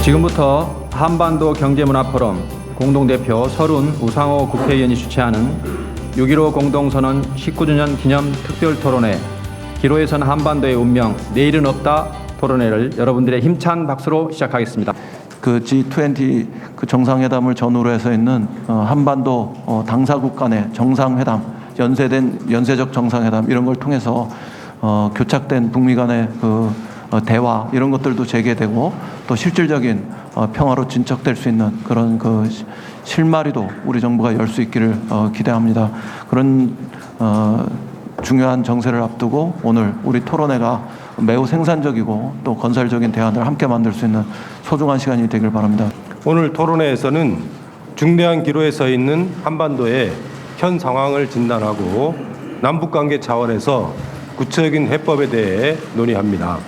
지금부터 한반도 경제문화포럼 공동대표 서른 우상호 국회의원이 주최하는 6.15 공동선언 19주년 기념 특별토론회 기로에선 한반도의 운명 내일은 없다 토론회를 여러분들의 힘찬 박수로 시작하겠습니다. 그 G20 그 정상회담을 전후로 해서 있는 한반도 당사국 간의 정상회담, 연쇄적 정상회담 이런 걸 통해서 교착된 북미 간의 그 대화 이런 것들도 재개되고 또 실질적인 평화로 진척될 수 있는 그런 그 실마리도 우리 정부가 열 수 있기를 기대합니다. 그런 중요한 정세를 앞두고 오늘 우리 토론회가 매우 생산적이고 또 건설적인 대안을 함께 만들 수 있는 소중한 시간이 되길 바랍니다. 오늘 토론회에서는 중대한 기로에 서 있는 한반도의 현 상황을 진단하고 남북관계 차원에서 구체적인 해법에 대해 논의합니다.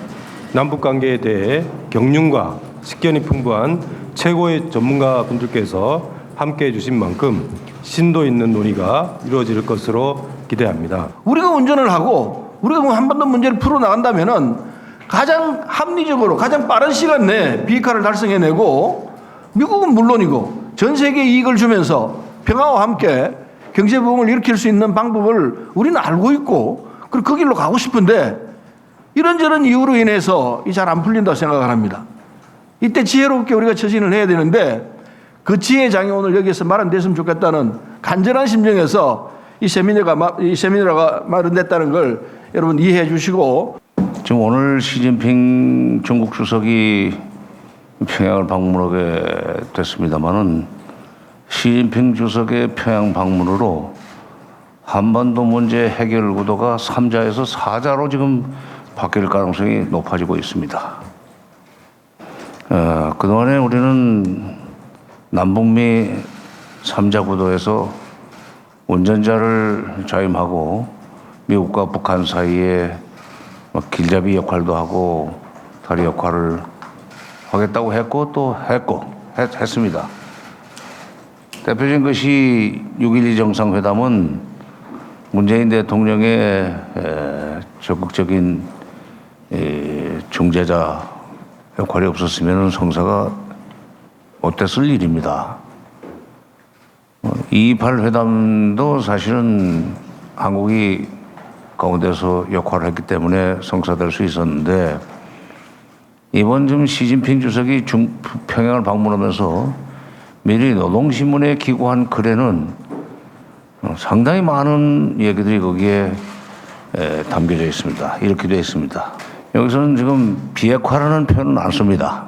남북관계에 대해 경륜과 식견이 풍부한 최고의 전문가 분들께서 함께해 주신 만큼 심도 있는 논의가 이루어질 것으로 기대합니다. 우리가 운전을 하고 우리가 한반도 문제를 풀어나간다면은 가장 합리적으로 가장 빠른 시간 내에 비핵화를 달성해내고 미국은 물론이고 전 세계에 이익을 주면서 평화와 함께 경제 부흥을 일으킬 수 있는 방법을 우리는 알고 있고 그리고 그 길로 가고 싶은데 이런저런 이유로 인해서 잘 안 풀린다고 생각을 합니다. 이때 지혜롭게 우리가 처신을 해야 되는데 그 지혜장이 오늘 여기서 마련됐으면 좋겠다는 간절한 심정에서 이 세미나가 마련됐다는 걸 여러분 이해해 주시고 지금 오늘 시진핑 중국 주석이 평양을 방문하게 됐습니다마는 시진핑 주석의 평양 방문으로 한반도 문제 해결 구도가 3자에서 4자로 지금 바뀔 가능성이 높아지고 있습니다. 그동안에 우리는 남북미 3자 구도에서 운전자를 자임하고 미국과 북한 사이에 길잡이 역할도 하고 다리 역할을 하겠다고 했고 또 했습니다. 대표적인 것이 6.12 정상회담은 문재인 대통령의 적극적인 중재자 역할이 없었으면 성사가 못됐을 일입니다. 2.28 회담도 사실은 한국이 가운데서 역할을 했기 때문에 성사될 수 있었는데 이번 좀 시진핑 주석이 평양을 방문하면서 미리 노동신문에 기고한 글에는 상당히 많은 얘기들이 거기에 담겨져 있습니다. 이렇게 되어 있습니다. 여기서는 지금 비핵화라는 표현은 안 씁니다.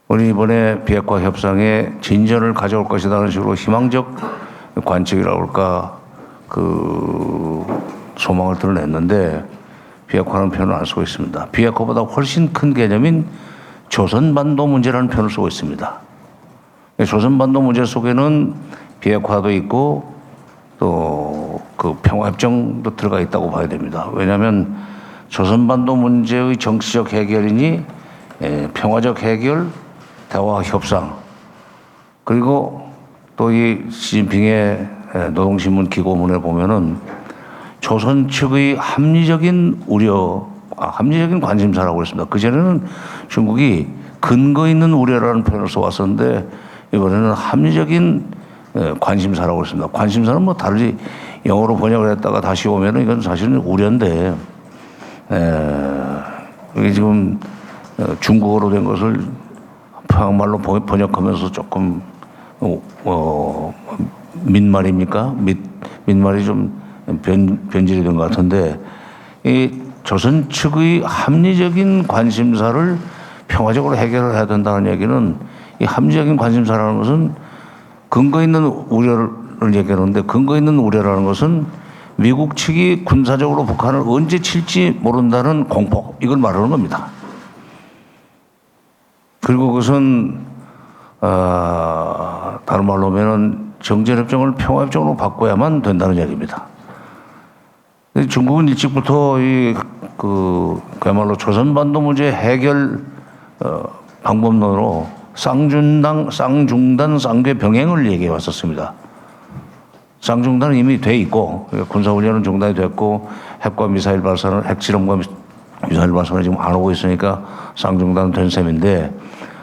우리 이번에 비핵화 협상에 진전을 가져올 것이라는 식으로 희망적 관측이라고 할까 그 소망을 드러냈는데 비핵화라는 표현을 안 쓰고 있습니다. 비핵화보다 훨씬 큰 개념인 조선반도 문제라는 표현을 쓰고 있습니다. 조선반도 문제 속에는 비핵화도 있고 또 그 평화협정도 들어가 있다고 봐야 됩니다. 왜냐하면 조선반도 문제의 정치적 해결이니 평화적 해결, 대화 협상 그리고 또 이 시진핑의 노동신문 기고문에 보면은 조선 측의 합리적인 우려, 합리적인 관심사라고 그랬습니다. 그전에는 중국이 근거 있는 우려라는 표현을 써왔었는데 이번에는 합리적인 관심사라고 그랬습니다. 관심사는 뭐 다르지 영어로 번역을 했다가 다시 오면은 이건 사실은 우려인데 이게 지금 중국어로 된 것을 평양말로 번역하면서 조금 민말입니까? 민말이 좀 변질이 된 것 같은데 이 조선 측의 합리적인 관심사를 평화적으로 해결을 해야 된다는 얘기는 이 합리적인 관심사라는 것은 근거 있는 우려를 얘기하는데 근거 있는 우려라는 것은 미국 측이 군사적으로 북한을 언제 칠지 모른다는 공포 이걸 말하는 겁니다. 그리고 그것은 다른 말로 하면은 정전협정을 평화협정으로 바꿔야만 된다는 얘기입니다. 중국은 일찍부터 그야말로 조선반도 문제 해결 방법론으로 쌍중단, 쌍궤 병행을 얘기해 왔었습니다. 쌍중단은 이미 돼 있고 군사훈련은 중단이 됐고 핵과 미사일 발사는 핵실험과 미사일 발사는 지금 안 오고 있으니까 쌍중단은 된 셈인데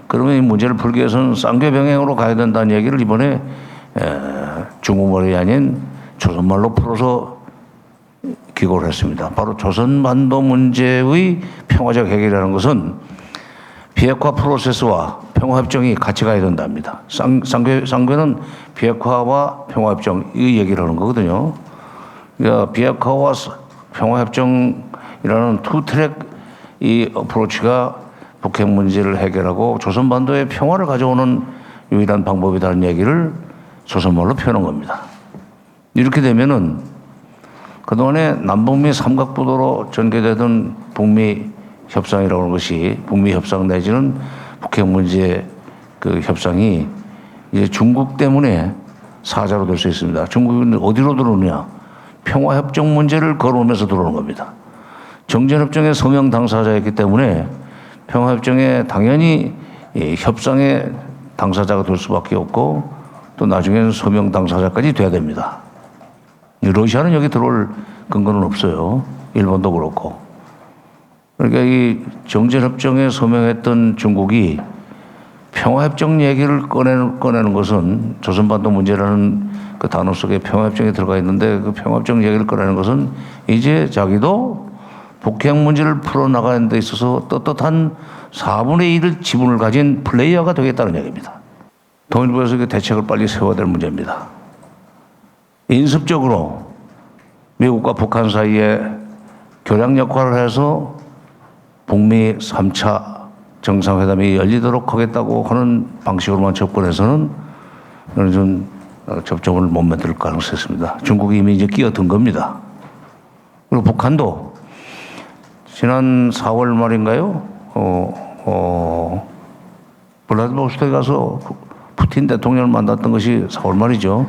그러면 이 문제를 풀기 위해서는 쌍교 병행으로 가야 된다는 얘기를 이번에 중국말이 아닌 조선말로 풀어서 기고를 했습니다. 바로 조선반도 문제의 평화적 해결이라는 것은 비핵화 프로세스와 평화협정이 같이 가야 된답니다. 쌍교는 비핵화와 평화협정의 얘기를 하는 거거든요. 그러니까 비핵화와 평화협정이라는 투트랙 이 어프로치가 북핵 문제를 해결하고 조선반도의 평화를 가져오는 유일한 방법이라는 얘기를 조선말로 표현한 겁니다. 이렇게 되면은 그동안에 남북미 삼각부도로 전개되던 북미 협상이라고 하는 것이 북미 협상 내지는 북핵 문제 그 협상이 이제 중국 때문에 사자로 될 수 있습니다. 중국은 어디로 들어오느냐? 평화협정 문제를 걸어오면서 들어오는 겁니다. 정전협정의 서명 당사자였기 때문에 평화협정에 당연히 협상의 당사자가 될 수밖에 없고 또 나중에는 서명 당사자까지 돼야 됩니다. 러시아는 여기 들어올 근거는 없어요. 일본도 그렇고. 그러니까 이 정전협정에 서명했던 중국이 평화협정 얘기를 꺼내는 것은 조선반도 문제라는 그 단어 속에 평화협정이 들어가 있는데 그 평화협정 얘기를 꺼내는 것은 이제 자기도 북핵 문제를 풀어나가는 데 있어서 떳떳한 4분의 1의 지분을 가진 플레이어가 되겠다는 얘기입니다. 통일부에서 그 대책을 빨리 세워야 될 문제입니다. 인습적으로 미국과 북한 사이에 교량 역할을 해서 북미 3차 정상회담이 열리도록 하겠다고 하는 방식으로만 접근해서는 좀 접점을 못 만들 가능성이 있습니다. 중국이 이미 이제 끼어든 겁니다. 그리고 북한도 지난 4월 말인가요? 블라디보스토크에 가서 푸틴 대통령을 만났던 것이 4월 말이죠.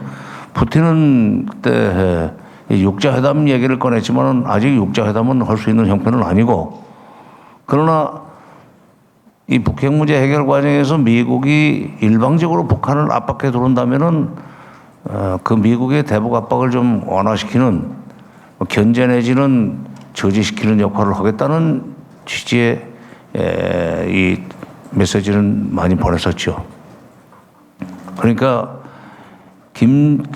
푸틴은 그때 육자회담 얘기를 꺼냈지만 아직 육자회담은 할 수 있는 형편은 아니고 그러나 이 북핵 문제 해결 과정에서 미국이 일방적으로 북한을 압박해 들어온다면은 그 미국의 대북 압박을 좀 완화시키는 견제 내지는 저지시키는 역할을 하겠다는 취지의 이 메시지는 많이 보냈었죠. 그러니까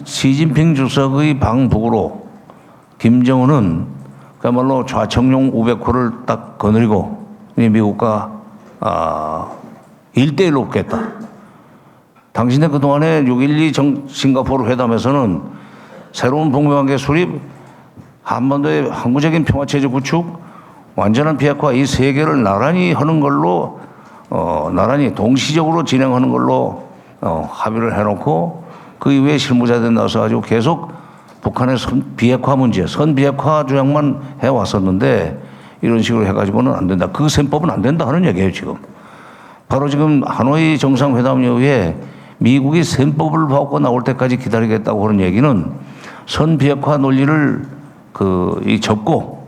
시진핑 주석의 방북으로 김정은은 그야말로 좌청룡 우백호를 딱 거느리고 미국과 1대1로 붙겠다. 당신의 그동안에 6.12 싱가포르 회담에서는 새로운 북미관계 수립, 한반도의 항구적인 평화체제 구축, 완전한 비핵화 이 세 개를 나란히 하는 걸로 나란히 동시적으로 진행하는 걸로 합의를 해놓고 그 이후에 실무자들 나서 가지고 계속 북한의 비핵화 문제, 선비핵화 주장만 해왔었는데 이런 식으로 해가지고는 안 된다. 그 셈법은 안 된다 하는 얘기예요, 지금. 바로 지금 하노이 정상회담 이후에 미국이 셈법을 받고 나올 때까지 기다리겠다고 하는 얘기는 선비핵화 논리를 접고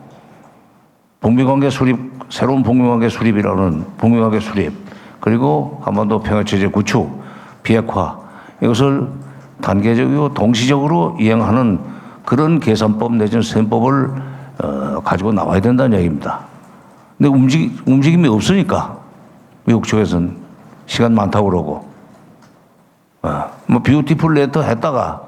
북미관계 수립, 새로운 북미관계 수립이라는 북미관계 수립, 그리고 한반도 평화체제 구축, 비핵화, 이것을 단계적이고 동시적으로 이행하는 그런 계산법 내지는 셈법을 가지고 나와야 된다는 얘기입니다. 근데 움직임이 없으니까 미국 쪽에서는 시간 많다고 그러고 뭐 뷰티풀 레터 했다가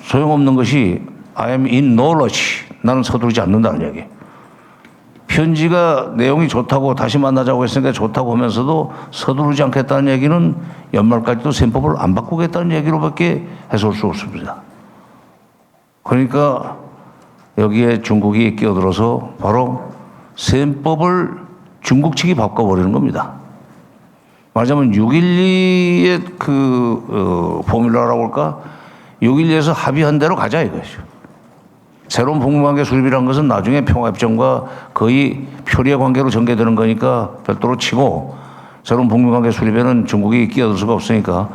소용없는 것이 I am in knowledge, 나는 서두르지 않는다는 얘기. 편지가 내용이 좋다고 다시 만나자고 했으니까 좋다고 하면서도 서두르지 않겠다는 얘기는 연말까지도 셈법을 안 바꾸겠다는 얘기로밖에 해석할 수 없습니다. 그러니까 여기에 중국이 끼어들어서 바로 셈법을 중국 측이 바꿔버리는 겁니다. 말하자면 6.12의 포뮬러라고 할까? 6.12에서 합의한 대로 가자 이것이죠. 새로운 북미관계 수립이라는 것은 나중에 평화협정과 거의 표리의 관계로 전개되는 거니까 별도로 치고 새로운 북미관계 수립에는 중국이 끼어들 수가 없으니까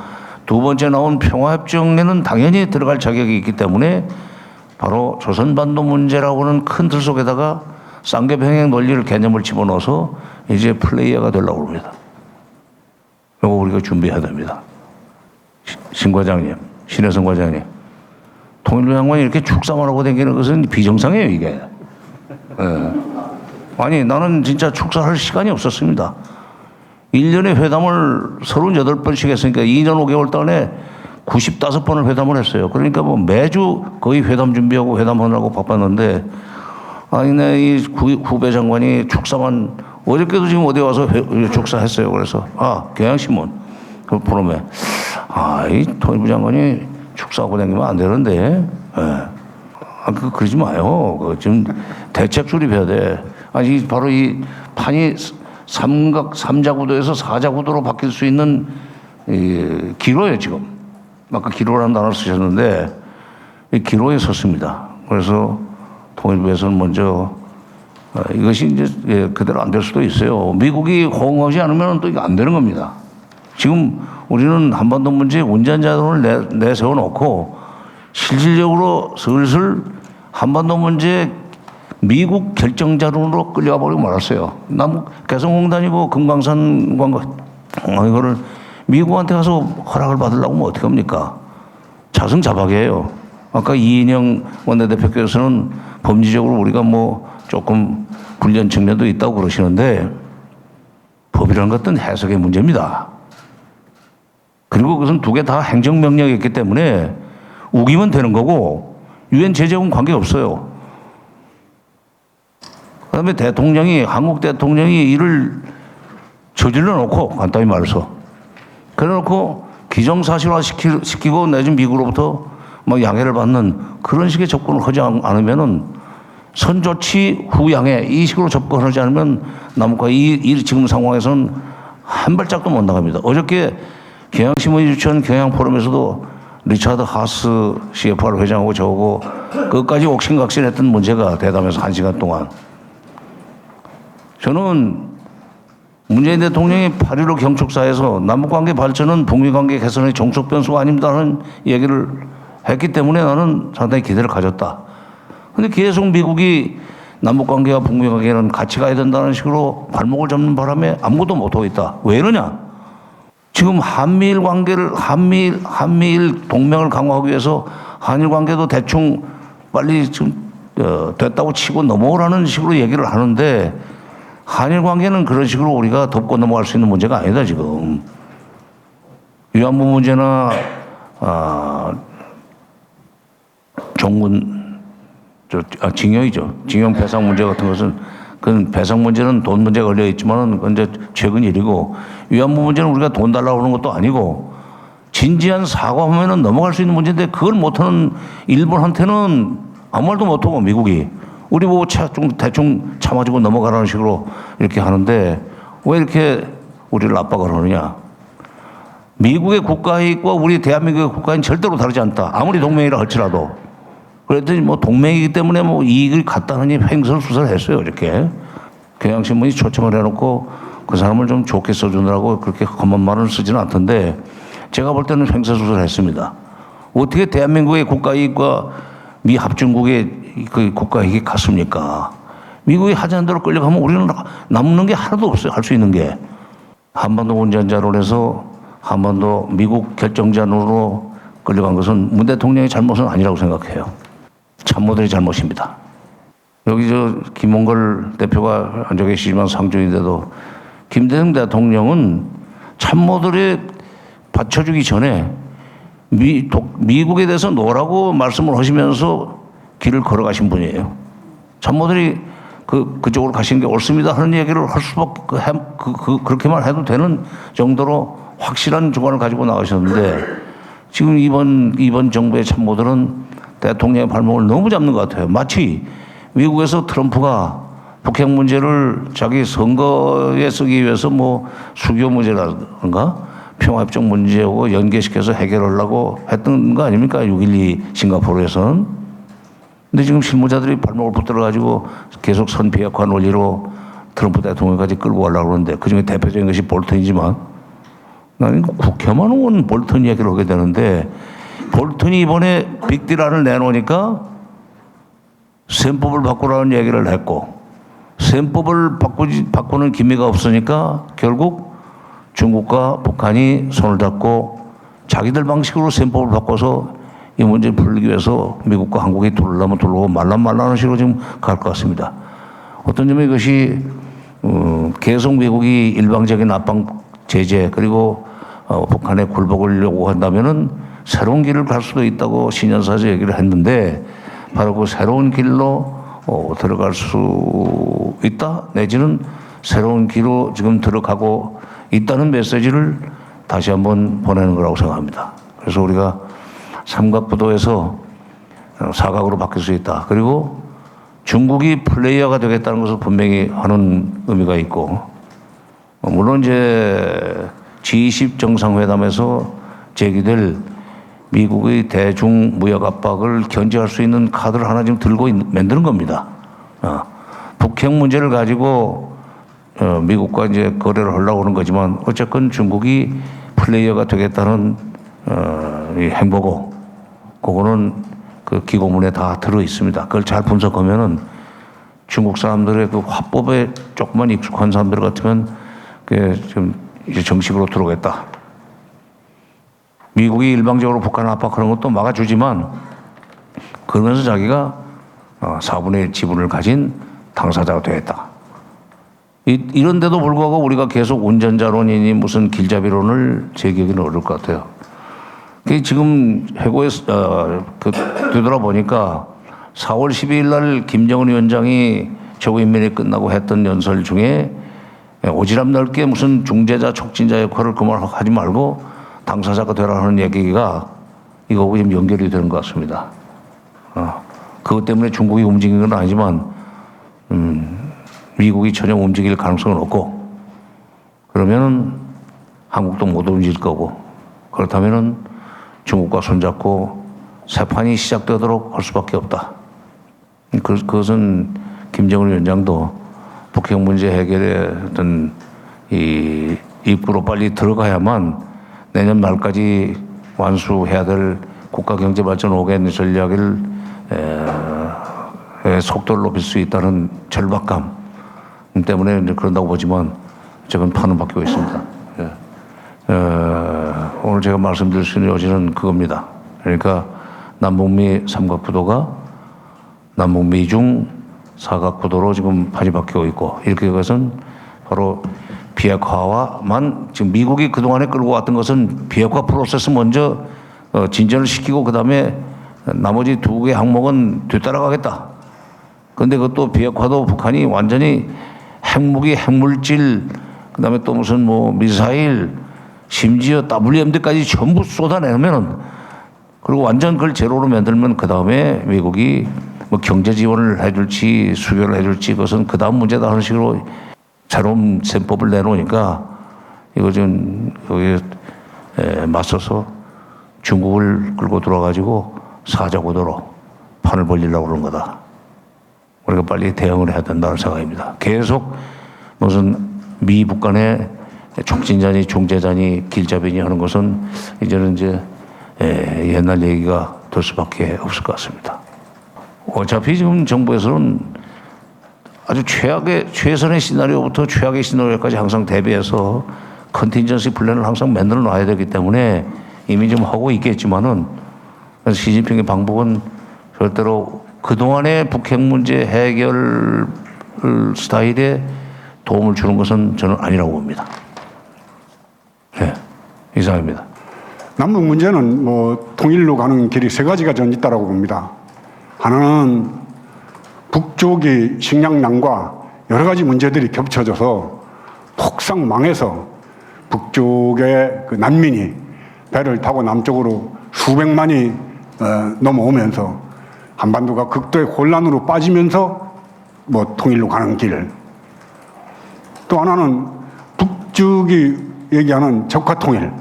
두 번째 나온 평화협정에는 당연히 들어갈 자격이 있기 때문에 바로 조선반도 문제라고 하는 큰 틀 속에다가 쌍계병행 논리를 개념을 집어넣어서 이제 플레이어가 되려고 합니다. 이거 우리가 준비해야 됩니다. 신 과장님, 신혜성 과장님. 통일부 장관이 이렇게 축사만 하고 다니는 것은 비정상이에요, 이게. 예. 아니, 나는 진짜 축사할 시간이 없었습니다. 1년에 회담을 38번씩 했으니까 2년 5개월 동안에 95번을 회담을 했어요. 그러니까 뭐 매주 거의 회담 준비하고 회담하느라고 바빴는데, 아니, 내 이 후배 장관이 축사만, 어저께도 지금 어디 와서 축사했어요. 그래서, 경향신문, 그 포럼에, 이 통일부 장관이 축사하고 다니면 안 되는데, 그러지 마요. 지금 대책 조립해야 돼. 아니, 바로 이 판이 삼자구도에서 사자구도로 바뀔 수 있는 기로예요, 지금. 아까 기로라는 단어를 쓰셨는데, 이 기로에 섰습니다. 그래서 통일부에서는 먼저, 이것이 이제 그대로 안 될 수도 있어요. 미국이 호응하지 않으면 또 이게 안 되는 겁니다. 지금 우리는 한반도 문제에 운전자론을 내세워 놓고 실질적으로 슬슬 한반도 문제 미국 결정자론으로 끌려가 버리고 말았어요. 개성공단이고 금강산 관광 이거를 미국한테 가서 허락을 받으려고 하면 어떡합니까? 자승자박이에요. 아까 이인영 원내대표께서는 법리적으로 우리가 뭐 조금 불리한 측면도 있다고 그러시는데, 법이라는 것은 해석의 문제입니다. 그리고 그것은 두 개 다 행정명령이었기 때문에 우기면 되는 거고 유엔 제재하고는 관계없어요. 그다음에 한국 대통령이 이를 저질러 놓고, 간단히 말해서 그래 놓고 기정사실화 시키고 내지는 미국으로부터 막 양해를 받는 그런 식의 접근을 하지 않으면은, 선조치 후양해 이 식으로 접근하지 않으면 남북과 이 지금 상황에서는 한 발짝도 못 나갑니다. 어저께 경향신문이 주최한 경향포럼에서도 리차드 하스 CFR 회장하고 저하고 끝까지 옥신각신했던 문제가 대담해서 1시간 동안, 저는 문재인 대통령이 8.15 경축사에서 남북관계 발전은 북미관계 개선의 정석 변수가 아닙니다는 얘기를 했기 때문에 나는 상당히 기대를 가졌다. 근데 계속 미국이 남북관계와 북미관계는 같이 가야 된다는 식으로 발목을 잡는 바람에 아무것도 못하고 있다. 왜 이러냐? 지금 한미일 관계를, 한미일 동맹을 강화하기 위해서 한일 관계도 대충 빨리 지금 됐다고 치고 넘어오라는 식으로 얘기를 하는데, 한일 관계는 그런 식으로 우리가 덮고 넘어갈 수 있는 문제가 아니다, 지금. 위안부 문제나, 징용이죠. 징용 배상 문제 같은 것은, 그 배상 문제는 돈 문제가 걸려 있지만은, 그건 이제 최근 일이고, 위안부 문제는 우리가 돈 달라고 하는 것도 아니고, 진지한 사과하면은 넘어갈 수 있는 문제인데, 그걸 못하는 일본한테는 아무 말도 못하고, 미국이. 우리 보고 대충 참아주고 넘어가라는 식으로 이렇게 하는데, 왜 이렇게 우리를 압박을 하느냐. 미국의 국가이익과 우리 대한민국의 국가는 절대로 다르지 않다. 아무리 동맹이라 할지라도. 그랬더니 뭐 동맹이기 때문에 뭐 이익을 갖다느니 횡설수설 했어요, 이렇게. 경향신문이 초청을 해놓고 그 사람을 좀 좋게 써주느라고 그렇게 험한 말을 쓰지는 않던데, 제가 볼 때는 횡설수설 했습니다. 어떻게 대한민국의 국가이익과 미 합중국의 그 국가이익이 같습니까? 미국이 하자는 대로 끌려가면 우리는 남는 게 하나도 없어요, 할 수 있는 게. 한반도 운전자론에서 한반도 미국 결정자론으로 끌려간 것은 문 대통령의 잘못은 아니라고 생각해요. 참모들의 잘못입니다. 여기 김홍걸 대표가 앉아 계시지만 상주인데도 김대중 대통령은 참모들이 받쳐주기 전에 미국에 대해서 노라고 말씀을 하시면서 길을 걸어가신 분이에요. 참모들이 그쪽으로 가시는 게 옳습니다 하는 얘기를 할 수밖에, 그렇게만 해도 되는 정도로 확실한 주관을 가지고 나가셨는데, 지금 이번 정부의 참모들은 대통령의 발목을 너무 잡는 것 같아요. 마치 미국에서 트럼프가 북핵 문제를 자기 선거에 쓰기 위해서 뭐 수교 문제라든가 평화협정 문제하고 연계시켜서 해결하려고 했던 거 아닙니까? 6.12 싱가포르에서는. 근데 지금 실무자들이 발목을 붙들어가지고 계속 선비약화 논리로 트럼프 대통령까지 끌고 가려고 그러는데, 그중에 대표적인 것이 볼턴이지만, 나는 국회만 온 볼턴 이야기를 하게 되는데, 볼턴이 이번에 빅딜안을 내놓으니까 셈법을 바꾸라는 얘기를 했고, 셈법을 바꾸는 기미가 없으니까 결국 중국과 북한이 손을 잡고 자기들 방식으로 셈법을 바꿔서 이 문제를 풀기 위해서 미국과 한국이 둘러면 둘러고 말란말란한 식으로 지금 갈 것 같습니다. 어떤 점에 이것이 계속 미국이 일방적인 제재 그리고 북한의 굴복을 요구한다면은 새로운 길을 갈 수도 있다고 신년사에서 얘기를 했는데 바로 그 새로운 길로 들어갈 수 있다 내지는 새로운 길로 지금 들어가고 있다는 메시지를 다시 한번 보내는 거라고 생각합니다. 그래서 우리가 삼각부도에서 사각으로 바뀔 수 있다. 그리고 중국이 플레이어가 되겠다는 것을 분명히 하는 의미가 있고, 물론 이제 G20 정상회담에서 제기될 미국의 대중 무역 압박을 견제할 수 있는 카드를 하나 지금 들고 만드는 겁니다. 북핵 문제를 가지고 미국과 이제 거래를 하려고 하는 거지만 어쨌건 중국이 플레이어가 되겠다는 이 행보고, 그거는 그 기고문에 다 들어 있습니다. 그걸 잘 분석하면은 중국 사람들의 그 화법에 조금만 익숙한 사람들 같으면 그게 좀 이제 정식으로 들어오겠다. 미국이 일방적으로 북한을 압박하는 것도 막아주지만 그러면서 자기가 4분의 1 지분을 가진 당사자가 되겠다. 이런데도 불구하고 우리가 계속 운전자론이니 무슨 길잡이론을 제기하기는 어려울 것 같아요. 지금 해고에 되돌아보니까 4월 12일 날 김정은 위원장이 조국인민이 끝나고 했던 연설 중에 오지랖 넓게 무슨 중재자 촉진자 역할을 그만하지 말고 당사자가 되라는 얘기가 이거하고 지금 연결이 되는 것 같습니다. 그것 때문에 중국이 움직인 건 아니지만 미국이 전혀 움직일 가능성은 없고, 그러면은 한국도 못 움직일 거고, 그렇다면은 중국과 손잡고 새 판이 시작되도록 할 수밖에 없다. 그것은 김정은 위원장도 북핵 문제 해결에 어떤 이 입구로 빨리 들어가야만 내년 말까지 완수해야 될 국가경제발전 5개년 전략을 속도를 높일 수 있다는 절박감 때문에 이제 그런다고 보지만 지금 판은 바뀌고 있습니다. 오늘 제가 말씀드릴 수 있는 요지는 그겁니다. 그러니까 남북미 삼각구도가 남북미중 사각구도로 지금 판이 바뀌고 있고, 이렇게 것은 바로 비핵화와만 지금 미국이 그동안에 끌고 왔던 것은 비핵화 프로세스 먼저 진전을 시키고 그다음에 나머지 두 개 항목은 뒤따라가겠다. 그런데 그것도 비핵화도 북한이 완전히 핵무기, 핵물질, 그다음에 또 무슨 뭐 미사일, 심지어 WMD까지 전부 쏟아내면은, 그리고 완전 그걸 제로로 만들면 그 다음에 미국이 뭐 경제 지원을 해줄지 수교를 해줄지 그것은 그 다음 문제다 하는 식으로 새로운 셈법을 내놓으니까 이거 좀 여기에 맞서서 중국을 끌고 들어가지고 사자구도로 판을 벌리려고 그러는 거다. 우리가 빨리 대응을 해야 된다는 생각입니다. 계속 무슨 미북 간의 촉진자니 중재자니 길잡이니 하는 것은 이제는 이제 옛날 얘기가 될 수밖에 없을 것 같습니다. 어차피 지금 정부에서는 아주 최선의 시나리오부터 최악의 시나리오까지 항상 대비해서 컨틴전시 플랜을 항상 만들어 놔야 되기 때문에 이미 좀 하고 있겠지만은, 시진핑의 방법은 절대로 그동안의 북핵 문제 해결 스타일에 도움을 주는 것은 저는 아니라고 봅니다. 네, 이상입니다. 남북 문제는 뭐 통일로 가는 길이 세 가지가 전 있다라고 봅니다. 하나는 북쪽이 식량난과 여러 가지 문제들이 겹쳐져서 폭삭 망해서 북쪽의 그 난민이 배를 타고 남쪽으로 수백만이 넘어오면서 한반도가 극도의 혼란으로 빠지면서 뭐 통일로 가는 길. 또 하나는 북쪽이 얘기하는 적화통일.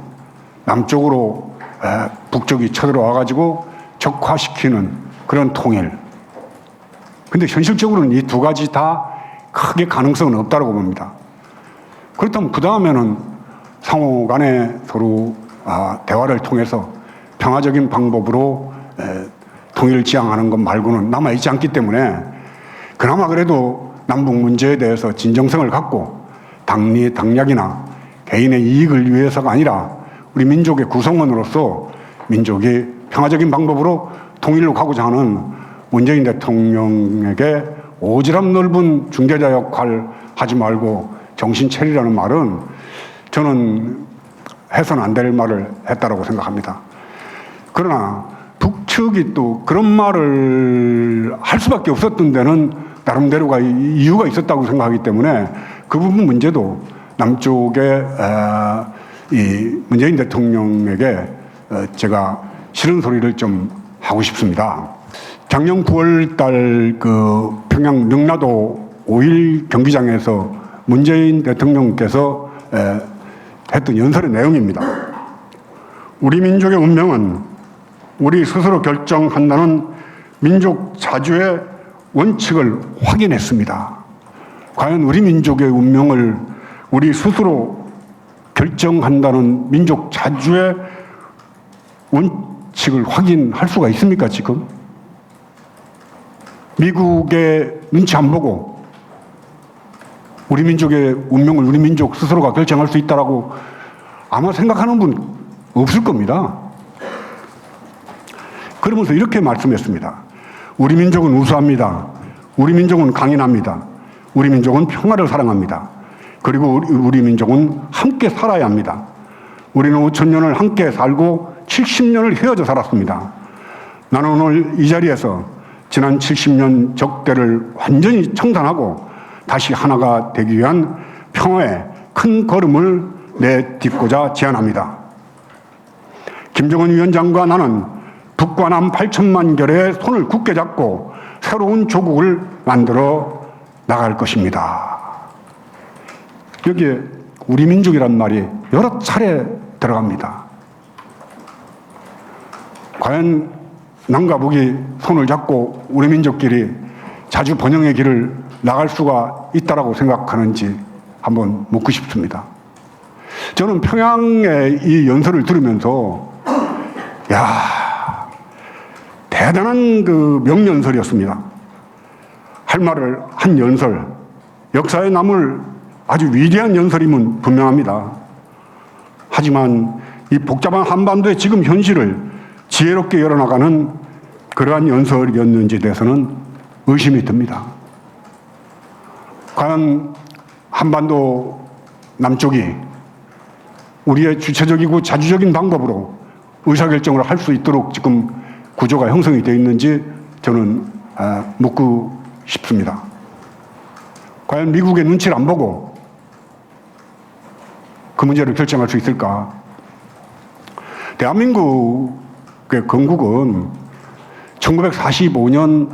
남쪽으로 북쪽이 쳐들어와가지고 적화시키는 그런 통일. 근데 현실적으로는 이 두 가지 다 크게 가능성은 없다고 봅니다. 그렇다면 그 다음에는 상호 간에 서로 대화를 통해서 평화적인 방법으로 통일을 지향하는 것 말고는 남아있지 않기 때문에 그나마 그래도 남북 문제에 대해서 진정성을 갖고 당략이나 개인의 이익을 위해서가 아니라 우리 민족의 구성원으로서 민족이 평화적인 방법으로 통일로 가고자 하는 문재인 대통령에게 오지랖 넓은 중재자 역할 하지 말고 정신 차리라는 말은 저는 해서는 안 될 말을 했다라고 생각합니다. 그러나 북측이 또 그런 말을 할 수밖에 없었던 데는 나름대로가 이유가 있었다고 생각하기 때문에 그 부분 문제도 남쪽의 이 문재인 대통령에게 제가 싫은 소리를 좀 하고 싶습니다. 작년 9월 달 그 평양 능라도 5일 경기장에서 문재인 대통령께서 했던 연설의 내용입니다. 우리 민족의 운명은 우리 스스로 결정한다는 민족 자주의 원칙을 확인했습니다. 과연 우리 민족의 운명을 우리 스스로 결정한다는 민족 자주의 원칙을 확인할 수가 있습니까, 지금? 미국의 눈치 안 보고 우리 민족의 운명을 우리 민족 스스로가 결정할 수 있다라고 아마 생각하는 분 없을 겁니다. 그러면서 이렇게 말씀했습니다. 우리 민족은 우수합니다. 우리 민족은 강인합니다. 우리 민족은 평화를 사랑합니다. 그리고 우리 민족은 함께 살아야 합니다. 우리는 5,000년을 함께 살고 70년을 헤어져 살았습니다. 나는 오늘 이 자리에서 지난 70년 적대를 완전히 청산하고 다시 하나가 되기 위한 평화의 큰 걸음을 내딛고자 제안합니다. 김정은 위원장과 나는 북과 남 8천만 결의 손을 굳게 잡고 새로운 조국을 만들어 나갈 것입니다. 여기에 우리 민족이란 말이 여러 차례 들어갑니다. 과연 남과 북이 손을 잡고 우리 민족끼리 자주 번영의 길을 나갈 수가 있다라고 생각하는지 한번 묻고 싶습니다. 저는 평양의 이 연설을 들으면서 대단한 그 명연설이었습니다. 할 말을 한 연설, 역사에 남을 아주 위대한 연설임은 분명합니다. 하지만 이 복잡한 한반도의 지금 현실을 지혜롭게 열어나가는 그러한 연설이었는지에 대해서는 의심이 듭니다. 과연 한반도 남쪽이 우리의 주체적이고 자주적인 방법으로 의사결정을 할 수 있도록 지금 구조가 형성이 되어 있는지 저는 묻고 싶습니다. 과연 미국의 눈치를 안 보고 그 문제를 결정할 수 있을까? 대한민국의 건국은 1945년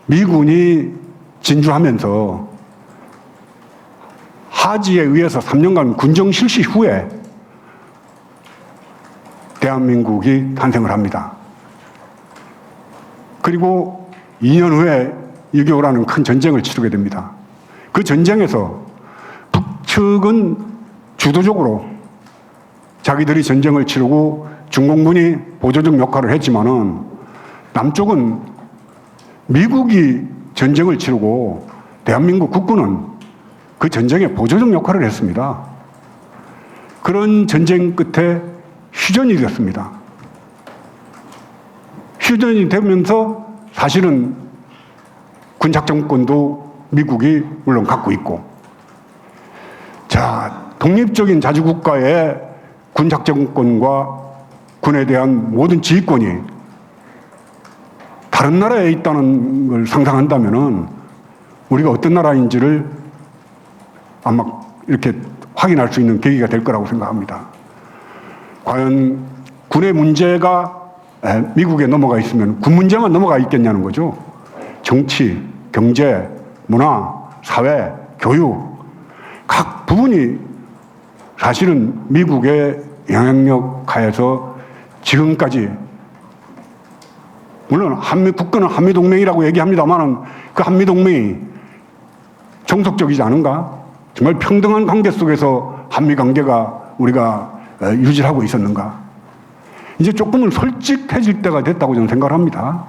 미군이 진주하면서 하지에 의해서 3년간 군정 실시 후에 대한민국이 탄생을 합니다. 그리고 2년 후에 6.25라는 큰 전쟁을 치르게 됩니다. 그 전쟁에서 북측은 주도적으로 자기들이 전쟁을 치르고 중공군이 보조적 역할을 했지만은 남쪽은 미국이 전쟁을 치르고 대한민국 국군은 그 전쟁에 보조적 역할을 했습니다. 그런 전쟁 끝에 휴전이 됐습니다. 휴전이 되면서 사실은 군작전권도 미국이 물론 갖고 있고, 자, 독립적인 자주국가의 군작전권과 군에 대한 모든 지휘권이 다른 나라에 있다는 걸 상상한다면은 우리가 어떤 나라인지를 아마 이렇게 확인할 수 있는 계기가 될 거라고 생각합니다. 과연 군의 문제가 미국에 넘어가 있으면 군 문제만 넘어가 있겠냐는 거죠. 정치, 경제, 문화, 사회, 교육 각 부분이 사실은 미국의 영향력 하에서 지금까지, 물론 국가는 한미동맹이라고 얘기합니다만 그 한미동맹이 종속적이지 않은가? 정말 평등한 관계 속에서 한미관계가 우리가 유지를 하고 있었는가? 이제 조금은 솔직해질 때가 됐다고 저는 생각을 합니다.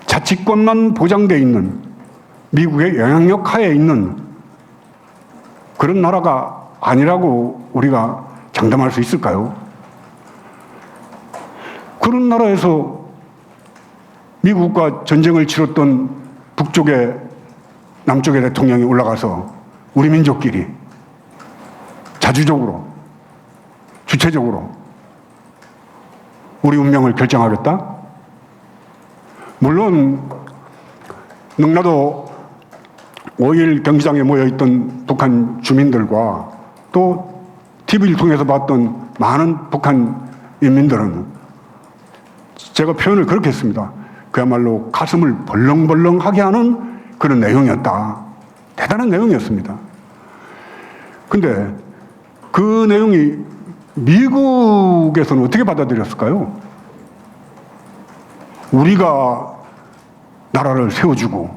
자치권만 보장되어 있는 미국의 영향력 하에 있는 그런 나라가 아니라고 우리가 장담할 수 있을까요? 그런 나라에서 미국과 전쟁을 치렀던 북쪽의 남쪽의 대통령이 올라가서 우리 민족끼리 자주적으로, 주체적으로 우리 운명을 결정하겠다? 물론 능라도 5.1 경기장에 모여있던 북한 주민들과 또 TV를 통해서 봤던 많은 북한 인민들은 제가 표현을 그렇게 했습니다. 그야말로 가슴을 벌렁벌렁하게 하는 그런 내용이었다. 대단한 내용이었습니다. 근데 그 내용이 미국에서는 어떻게 받아들였을까요? 우리가 나라를 세워주고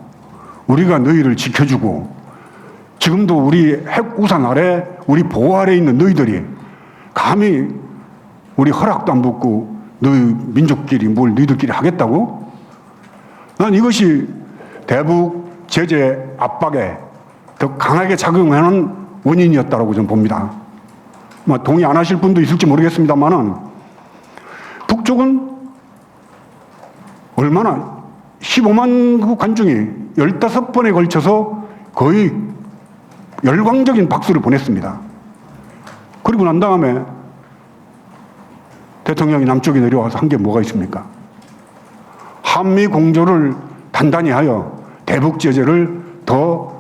우리가 너희를 지켜주고 지금도 우리 핵 우산 아래 우리 보호 아래 있는 너희들이 감히 우리 허락도 안 받고 너희 민족끼리 뭘 너희들끼리 하겠다고? 난 이것이 대북 제재 압박에 더 강하게 작용하는 원인이었다고 저는 봅니다. 동의 안 하실 분도 있을지 모르겠습니다만은 북쪽은 얼마나 15만 그 관중이 15번에 걸쳐서 거의 열광적인 박수를 보냈습니다. 그리고 난 다음에 대통령이 남쪽에 내려와서 한 게 뭐가 있습니까? 한미 공조를 단단히 하여 대북 제재를 더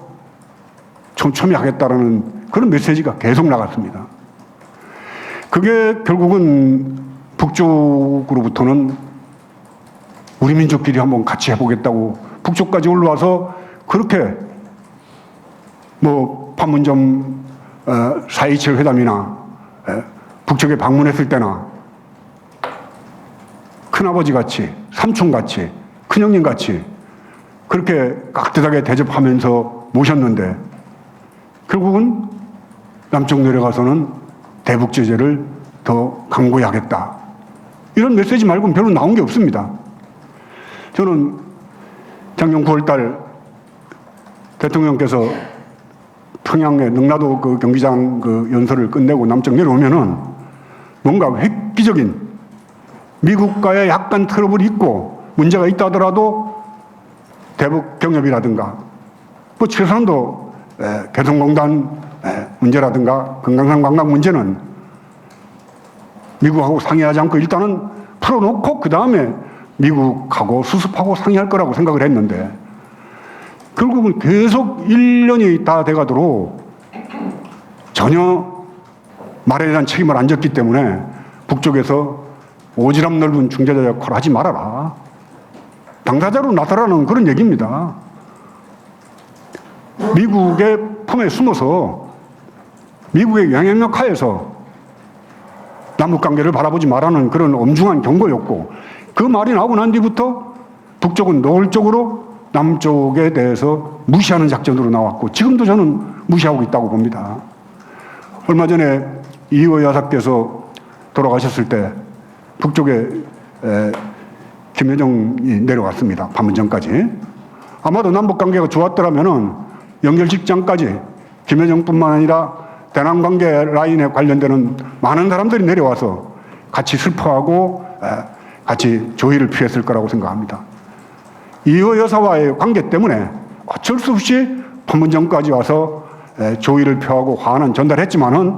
촘촘히 하겠다라는 그런 메시지가 계속 나갔습니다. 그게 결국은 북쪽으로부터는 우리 민족끼리 한번 같이 해보겠다고 북쪽까지 올라와서 그렇게 판문점 4.27 회담이나 북쪽에 방문했을 때나 큰아버지 같이 삼촌 같이 큰형님 같이 그렇게 깍듯하게 대접하면서 모셨는데 결국은 남쪽 내려가서는 대북 제재를 더 강고히 하겠다. 이런 메시지 말고는 별로 나온 게 없습니다. 저는 작년 9월달 대통령께서 평양의 능라도 그 경기장 그 연설을 끝내고 남쪽 내려오면은 뭔가 획기적인 미국과의 약간 트러블이 있고 문제가 있다 하더라도 대북 경협이라든가 최소한도 개성공단 문제라든가 금강산 관광 문제는 미국하고 상의하지 않고 일단은 풀어놓고 그 다음에 미국하고 수습하고 상의할 거라고 생각을 했는데 결국은 계속 1년이 다 돼가도록 전혀 말에 대한 책임을 안 졌기 때문에 북쪽에서 오지랖 넓은 중재자 역할을 하지 말아라. 당사자로 나서라는 그런 얘기입니다. 미국의 품에 숨어서 미국의 영향력 하에서 남북관계를 바라보지 말라는 그런 엄중한 경고였고 그 말이 나오고 난 뒤부터 북쪽은 노골적으로 남쪽에 대해서 무시하는 작전으로 나왔고 지금도 저는 무시하고 있다고 봅니다. 얼마 전에 이호 여사께서 돌아가셨을 때 북쪽에 김여정이 내려왔습니다. 판문점까지. 아마도 남북관계가 좋았더라면은 연결 직전까지 김여정뿐만 아니라 대남관계 라인에 관련되는 많은 사람들이 내려와서 같이 슬퍼하고 같이 조의를 피했을 거라고 생각합니다. 이호 여사와의 관계 때문에 어쩔 수 없이 판문점까지 와서 조의를 표하고 화환은 전달했지만은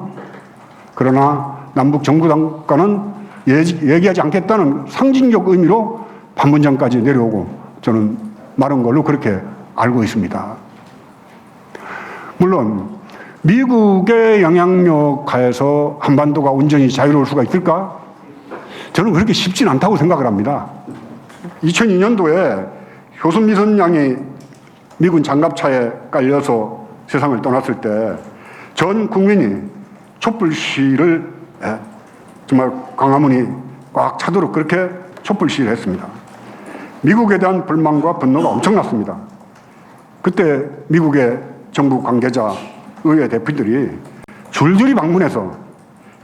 그러나 남북 정부단과는 얘기하지 않겠다는 상징적 의미로 판문점까지 내려오고 저는 말한 걸로 그렇게 알고 있습니다. 물론 미국의 영향력 하에서 한반도가 온전히 자유로울 수가 있을까? 저는 그렇게 쉽진 않다고 생각을 합니다. 2002년도에 효순미선 양이 미군 장갑차에 깔려서 세상을 떠났을 때 전 국민이 촛불 시위를 정말 광화문이 꽉 차도록 그렇게 촛불 시위를 했습니다. 미국에 대한 불만과 분노가 엄청났습니다. 그때 미국의 정부 관계자 의회 대표들이 줄줄이 방문해서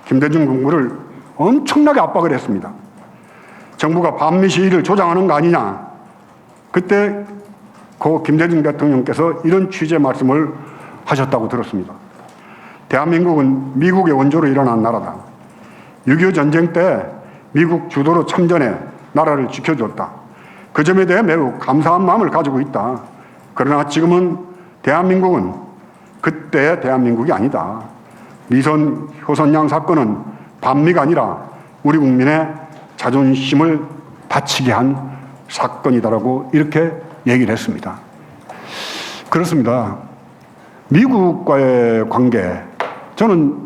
김대중 정부를 엄청나게 압박을 했습니다. 정부가 반미 시위를 조장하는 거 아니냐. 그때 고 김대중 대통령께서 이런 취지의 말씀을 하셨다고 들었습니다. 대한민국은 미국의 원조로 일어난 나라다. 6.25 전쟁 때 미국 주도로 참전해 나라를 지켜줬다. 그 점에 대해 매우 감사한 마음을 가지고 있다. 그러나 지금은 대한민국은 그때의 대한민국이 아니다. 미선 효선양 사건은 반미가 아니라 우리 국민의 자존심을 다치게 한 사건이다라고 이렇게 얘기를 했습니다. 그렇습니다. 미국과의 관계, 저는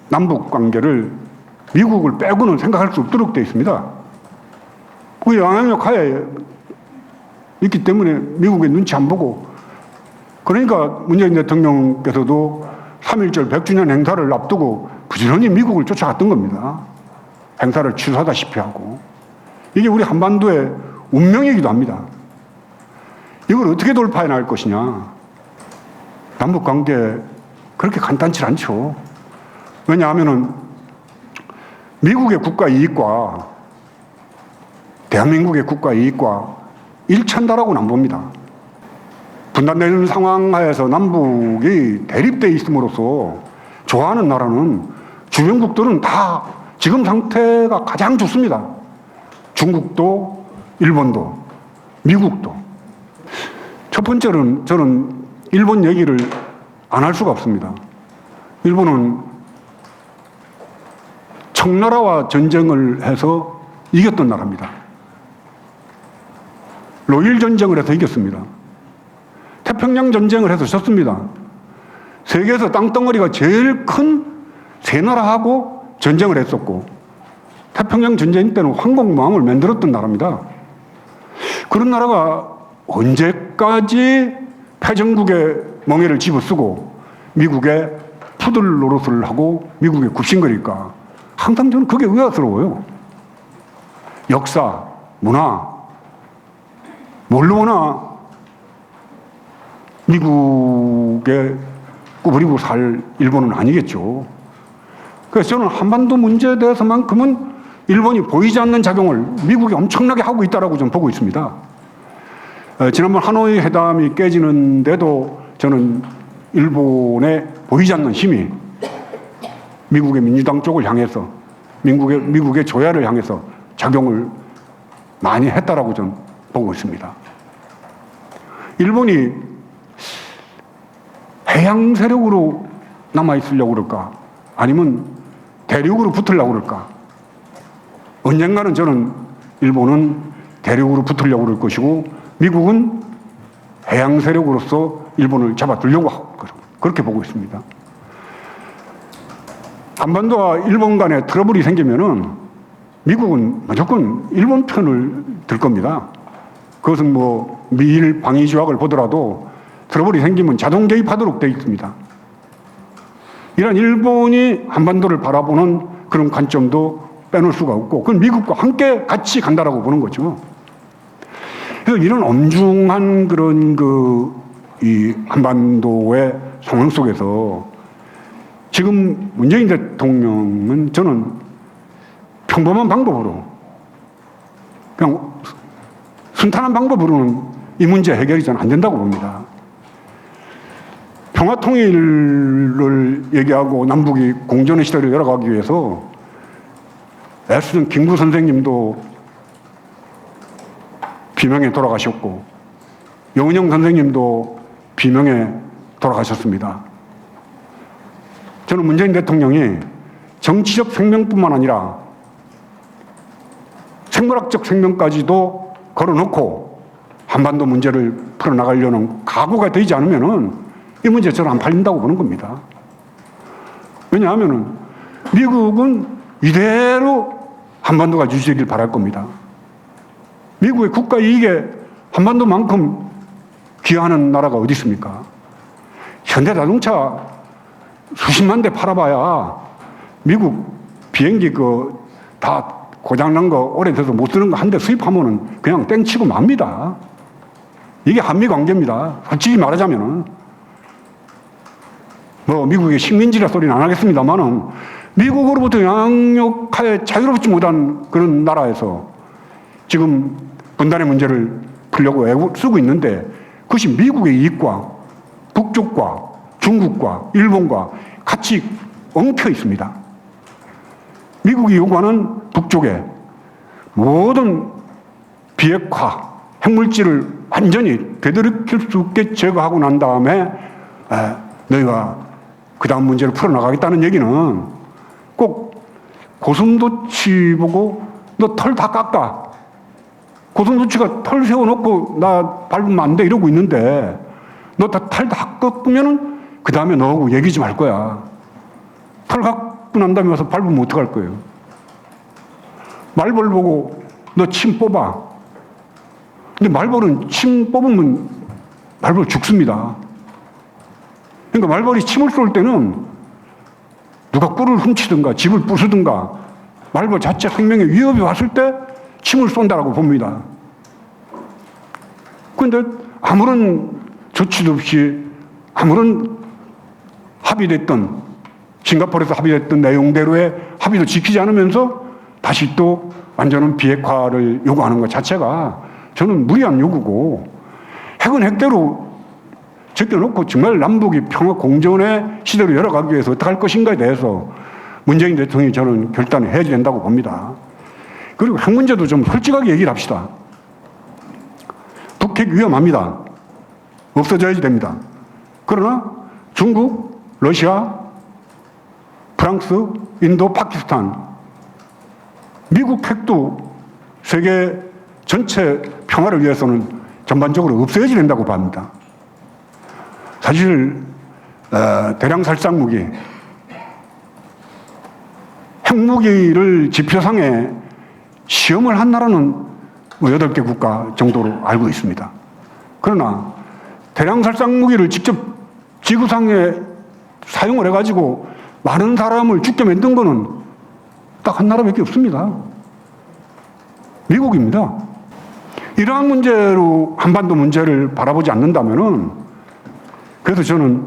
남북 관계를 미국을 빼고는 생각할 수 없도록 되어 있습니다. 그 영향력 하에 있기 때문에 미국의 눈치 안 보고, 그러니까 문재인 대통령께서도 3.1절 100주년 행사를 앞두고 부지런히 미국을 쫓아갔던 겁니다. 행사를 취소하다시피 하고. 이게 우리 한반도의 운명이기도 합니다. 이걸 어떻게 돌파해 나갈 것이냐. 남북 관계 그렇게 간단치 않죠. 왜냐하면은 미국의 국가 이익과 대한민국의 국가 이익과 일치한다라고는 안 봅니다. 분단되는 상황 하에서 남북이 대립되어 있음으로써 좋아하는 나라는 주변국들은 다 지금 상태가 가장 좋습니다. 중국도, 일본도, 미국도. 첫 번째는 저는 일본 얘기를 안 할 수가 없습니다. 일본은 청나라와 전쟁을 해서 이겼던 나라입니다. 로일 전쟁을 해서 이겼습니다. 태평양 전쟁을 해서 졌습니다. 세계에서 땅덩어리가 제일 큰 세 나라하고 전쟁을 했었고, 태평양 전쟁 때는 황공무왕을 만들었던 나라입니다. 그런 나라가 언제까지 패전국의 멍에를 집어쓰고 미국의 푸들 노릇을 하고 미국에 굽신거릴까? 항상 저는 그게 의아스러워요. 역사, 문화, 뭘로 보나 미국에 꾸부리고 살 일본은 아니겠죠. 그래서 저는 한반도 문제에 대해서만큼은 일본이 보이지 않는 작용을 미국이 엄청나게 하고 있다고 좀 보고 있습니다. 지난번 하노이 회담이 깨지는데도 저는 일본의 보이지 않는 힘이 미국의 민주당 쪽을 향해서 미국의 조야를 향해서 작용을 많이 했다라고 저는 보고 있습니다. 일본이 해양 세력으로 남아있으려고 그럴까? 아니면 대륙으로 붙으려고 그럴까? 언젠가는 저는 일본은 대륙으로 붙으려고 그럴 것이고 미국은 해양 세력으로서 일본을 잡아두려고 하고 그렇게 보고 있습니다. 한반도와 일본 간에 트러블이 생기면은 미국은 무조건 일본 편을 들 겁니다. 그것은 뭐 미일 방위 조약을 보더라도 트러블이 생기면 자동 개입하도록 되어 있습니다. 이런 일본이 한반도를 바라보는 그런 관점도 빼놓을 수가 없고, 그건 미국과 함께 같이 간다라고 보는 거죠. 그래서 이런 엄중한 그런 이 한반도의 상황 속에서 지금 문재인 대통령은 저는 평범한 방법으로, 그냥 순탄한 방법으로는 이 문제 해결이 저는 안 된다고 봅니다. 평화통일을 얘기하고 남북이 공존의 시대를 열어가기 위해서 애쓰던 김구 선생님도 비명에 돌아가셨고 영은영 선생님도 비명에 돌아가셨습니다. 저는 문재인 대통령이 정치적 생명뿐만 아니라 생물학적 생명까지도 걸어놓고 한반도 문제를 풀어나가려는 각오가 되지 않으면은 이 문제 저는 안 팔린다고 보는 겁니다. 왜냐하면은 미국은 이대로 한반도가 유지되길 바랄 겁니다. 미국의 국가 이익에 한반도만큼 기여하는 나라가 어디 있습니까? 현대자동차 수십만 대 팔아봐야 미국 비행기 다 고장난 거 오래돼서 못 쓰는 거 한 대 수입하면은 그냥 땡치고 맙니다. 이게 한미 관계입니다. 솔직히 말하자면은. 뭐 미국의 식민지라 소리는 안 하겠습니다만은 미국으로부터 영향력하에 자유롭지 못한 그런 나라에서 지금 분단의 문제를 풀려고 애쓰고 있는데 그것이 미국의 이익과 북쪽과 중국과 일본과 같이 엉켜 있습니다. 미국이 요구하는 북쪽에 모든 비핵화, 핵물질을 완전히 되돌이킬 수 있게 제거하고 난 다음에 너희가 그 다음 문제를 풀어나가겠다는 얘기는 꼭 고슴도치 보고 너 털 다 깎아. 고슴도치가 털 세워놓고 나 밟으면 안 돼 이러고 있는데 너 털 다 깎으면은 그 다음에 너하고 얘기 좀 할 거야. 털 갖고 난 다음에 와서 밟으면 어떡할 거예요? 말벌 보고 너 침 뽑아. 근데 말벌은 침 뽑으면 말벌 죽습니다. 그러니까 말벌이 침을 쏠 때는 누가 꿀을 훔치든가 집을 부수든가 말벌 자체 생명에 위협이 왔을 때 침을 쏜다라고 봅니다. 그런데 아무런 조치도 없이 아무런 합의됐던 싱가포르에서 합의됐던 내용대로의 합의도 지키지 않으면서 다시 또 완전한 비핵화를 요구하는 것 자체가 저는 무리한 요구고 핵은 핵대로 제껴놓고 정말 남북이 평화 공존의 시대로 열어가기 위해서 어떻게 할 것인가에 대해서 문재인 대통령이 저는 결단을 해야 된다고 봅니다. 그리고 핵 문제도 좀 솔직하게 얘기를 합시다. 북핵 위험합니다. 없어져야지 됩니다. 그러나 중국, 러시아, 프랑스, 인도, 파키스탄, 미국 핵도 세계 전체 평화를 위해서는 전반적으로 없어야지 된다고 봅니다. 사실 대량 살상무기, 핵무기를 지표상에 시험을 한 나라는 뭐 8개 국가 정도로 알고 있습니다. 그러나 대량 살상무기를 직접 지구상에 사용을 해가지고 많은 사람을 죽게 만든 거는 딱 한 나라밖에 없습니다. 미국입니다. 이러한 문제로 한반도 문제를 바라보지 않는다면은 그래서 저는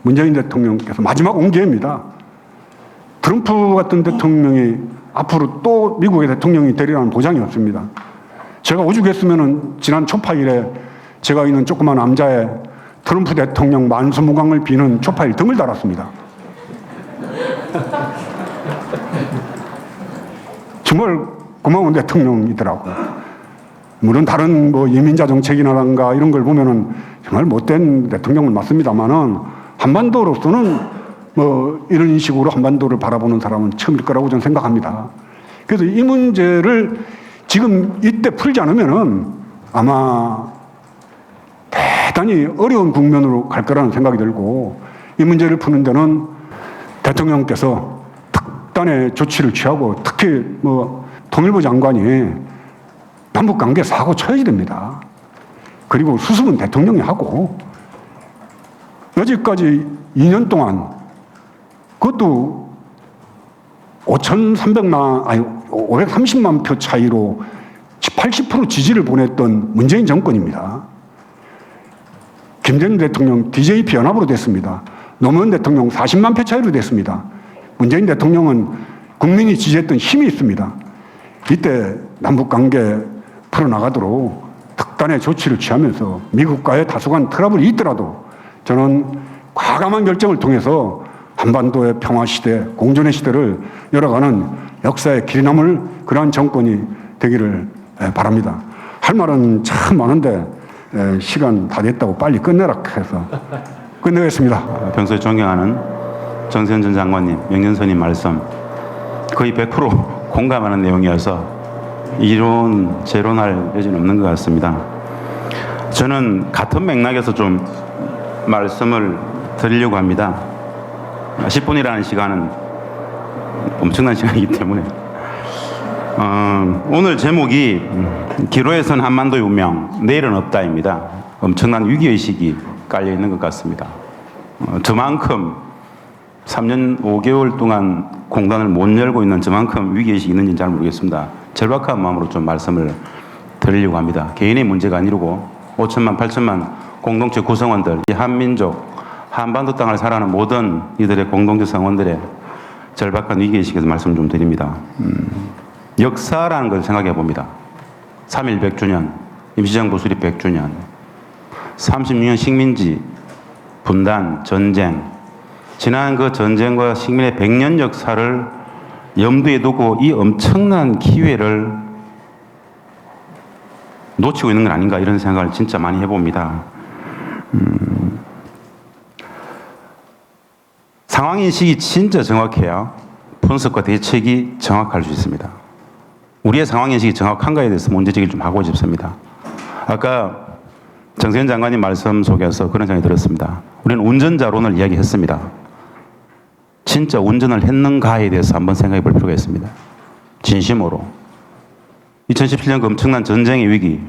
문재인 대통령께서 마지막 온기회입니다. 트럼프 같은 대통령이 앞으로 또 미국의 대통령이 되리라는 보장이 없습니다. 제가 오죽했으면은 지난 초파일에 제가 있는 조그만 암자에 트럼프 대통령 만수무강을 비는 초파일 등을 달았습니다. 정말 고마운 대통령이더라고요. 물론 다른 뭐 이민자 정책이라든가 이런 걸 보면은 정말 못된 대통령은 맞습니다만은 한반도로서는 뭐 이런 식으로 한반도를 바라보는 사람은 처음일 거라고 저는 생각합니다. 그래서 이 문제를 지금 이때 풀지 않으면은 아마 대단히 어려운 국면으로 갈 거라는 생각이 들고 이 문제를 푸는 데는 대통령께서 특단의 조치를 취하고 특히 뭐 통일부 장관이 남북관계 사고 쳐야지 됩니다. 그리고 수습은 대통령이 하고 여지까지 2년 동안 그것도 530만 표 차이로 80% 지지를 보냈던 문재인 정권입니다. 김대중 대통령 DJP 연합으로 됐습니다. 노무현 대통령 40만 표 차이로 됐습니다. 문재인 대통령은 국민이 지지했던 힘이 있습니다. 이때 남북관계 풀어나가도록 특단의 조치를 취하면서 미국과의 다소간 트러블이 있더라도 저는 과감한 결정을 통해서 한반도의 평화시대, 공존의 시대를 열어가는 역사의 길이 남을 그러한 정권이 되기를 바랍니다. 할 말은 참 많은데 시간 다 됐다고 빨리 끝내라 해서 끝내겠습니다. 평소에 존경하는 정세현 전 장관님, 명년선님 말씀 거의 100% 공감하는 내용이어서 이론, 재론할 여지는 없는 것 같습니다. 저는 같은 맥락에서 좀 말씀을 드리려고 합니다. 10분이라는 시간은 엄청난 시간이기 때문에 오늘 제목이 기로에선 한반도의 운명, 내일은 없다입니다. 엄청난 위기의식이 깔려있는 것 같습니다. 저만큼 3년 5개월 동안 공단을 못 열고 있는 저만큼 위기의식이 있는지는 잘 모르겠습니다. 절박한 마음으로 좀 말씀을 드리려고 합니다. 개인의 문제가 아니고 5천만, 8천만 공동체 구성원들, 이 한민족, 한반도 땅을 살아가는 모든 이들의 공동체 성원들의 절박한 위기의식에서 말씀을 좀 드립니다. 역사라는 걸 생각해 봅니다. 3.1 100주년, 임시정부 수립 100주년, 36년 식민지, 분단, 전쟁, 지난 그 전쟁과 식민의 100년 역사를 염두에 두고 이 엄청난 기회를 놓치고 있는 건 아닌가 이런 생각을 진짜 많이 해봅니다. 상황인식이 진짜 정확해야 분석과 대책이 정확할 수 있습니다. 우리의 상황인식이 정확한가에 대해서 문제제기를 좀 하고 싶습니다. 아까 정세현 장관님 말씀 속에서 그런 생각이 들었습니다. 우리는 운전자론을 이야기했습니다. 진짜 운전을 했는가에 대해서 한번 생각해 볼 필요가 있습니다. 진심으로. 2017년 그 엄청난 전쟁의 위기,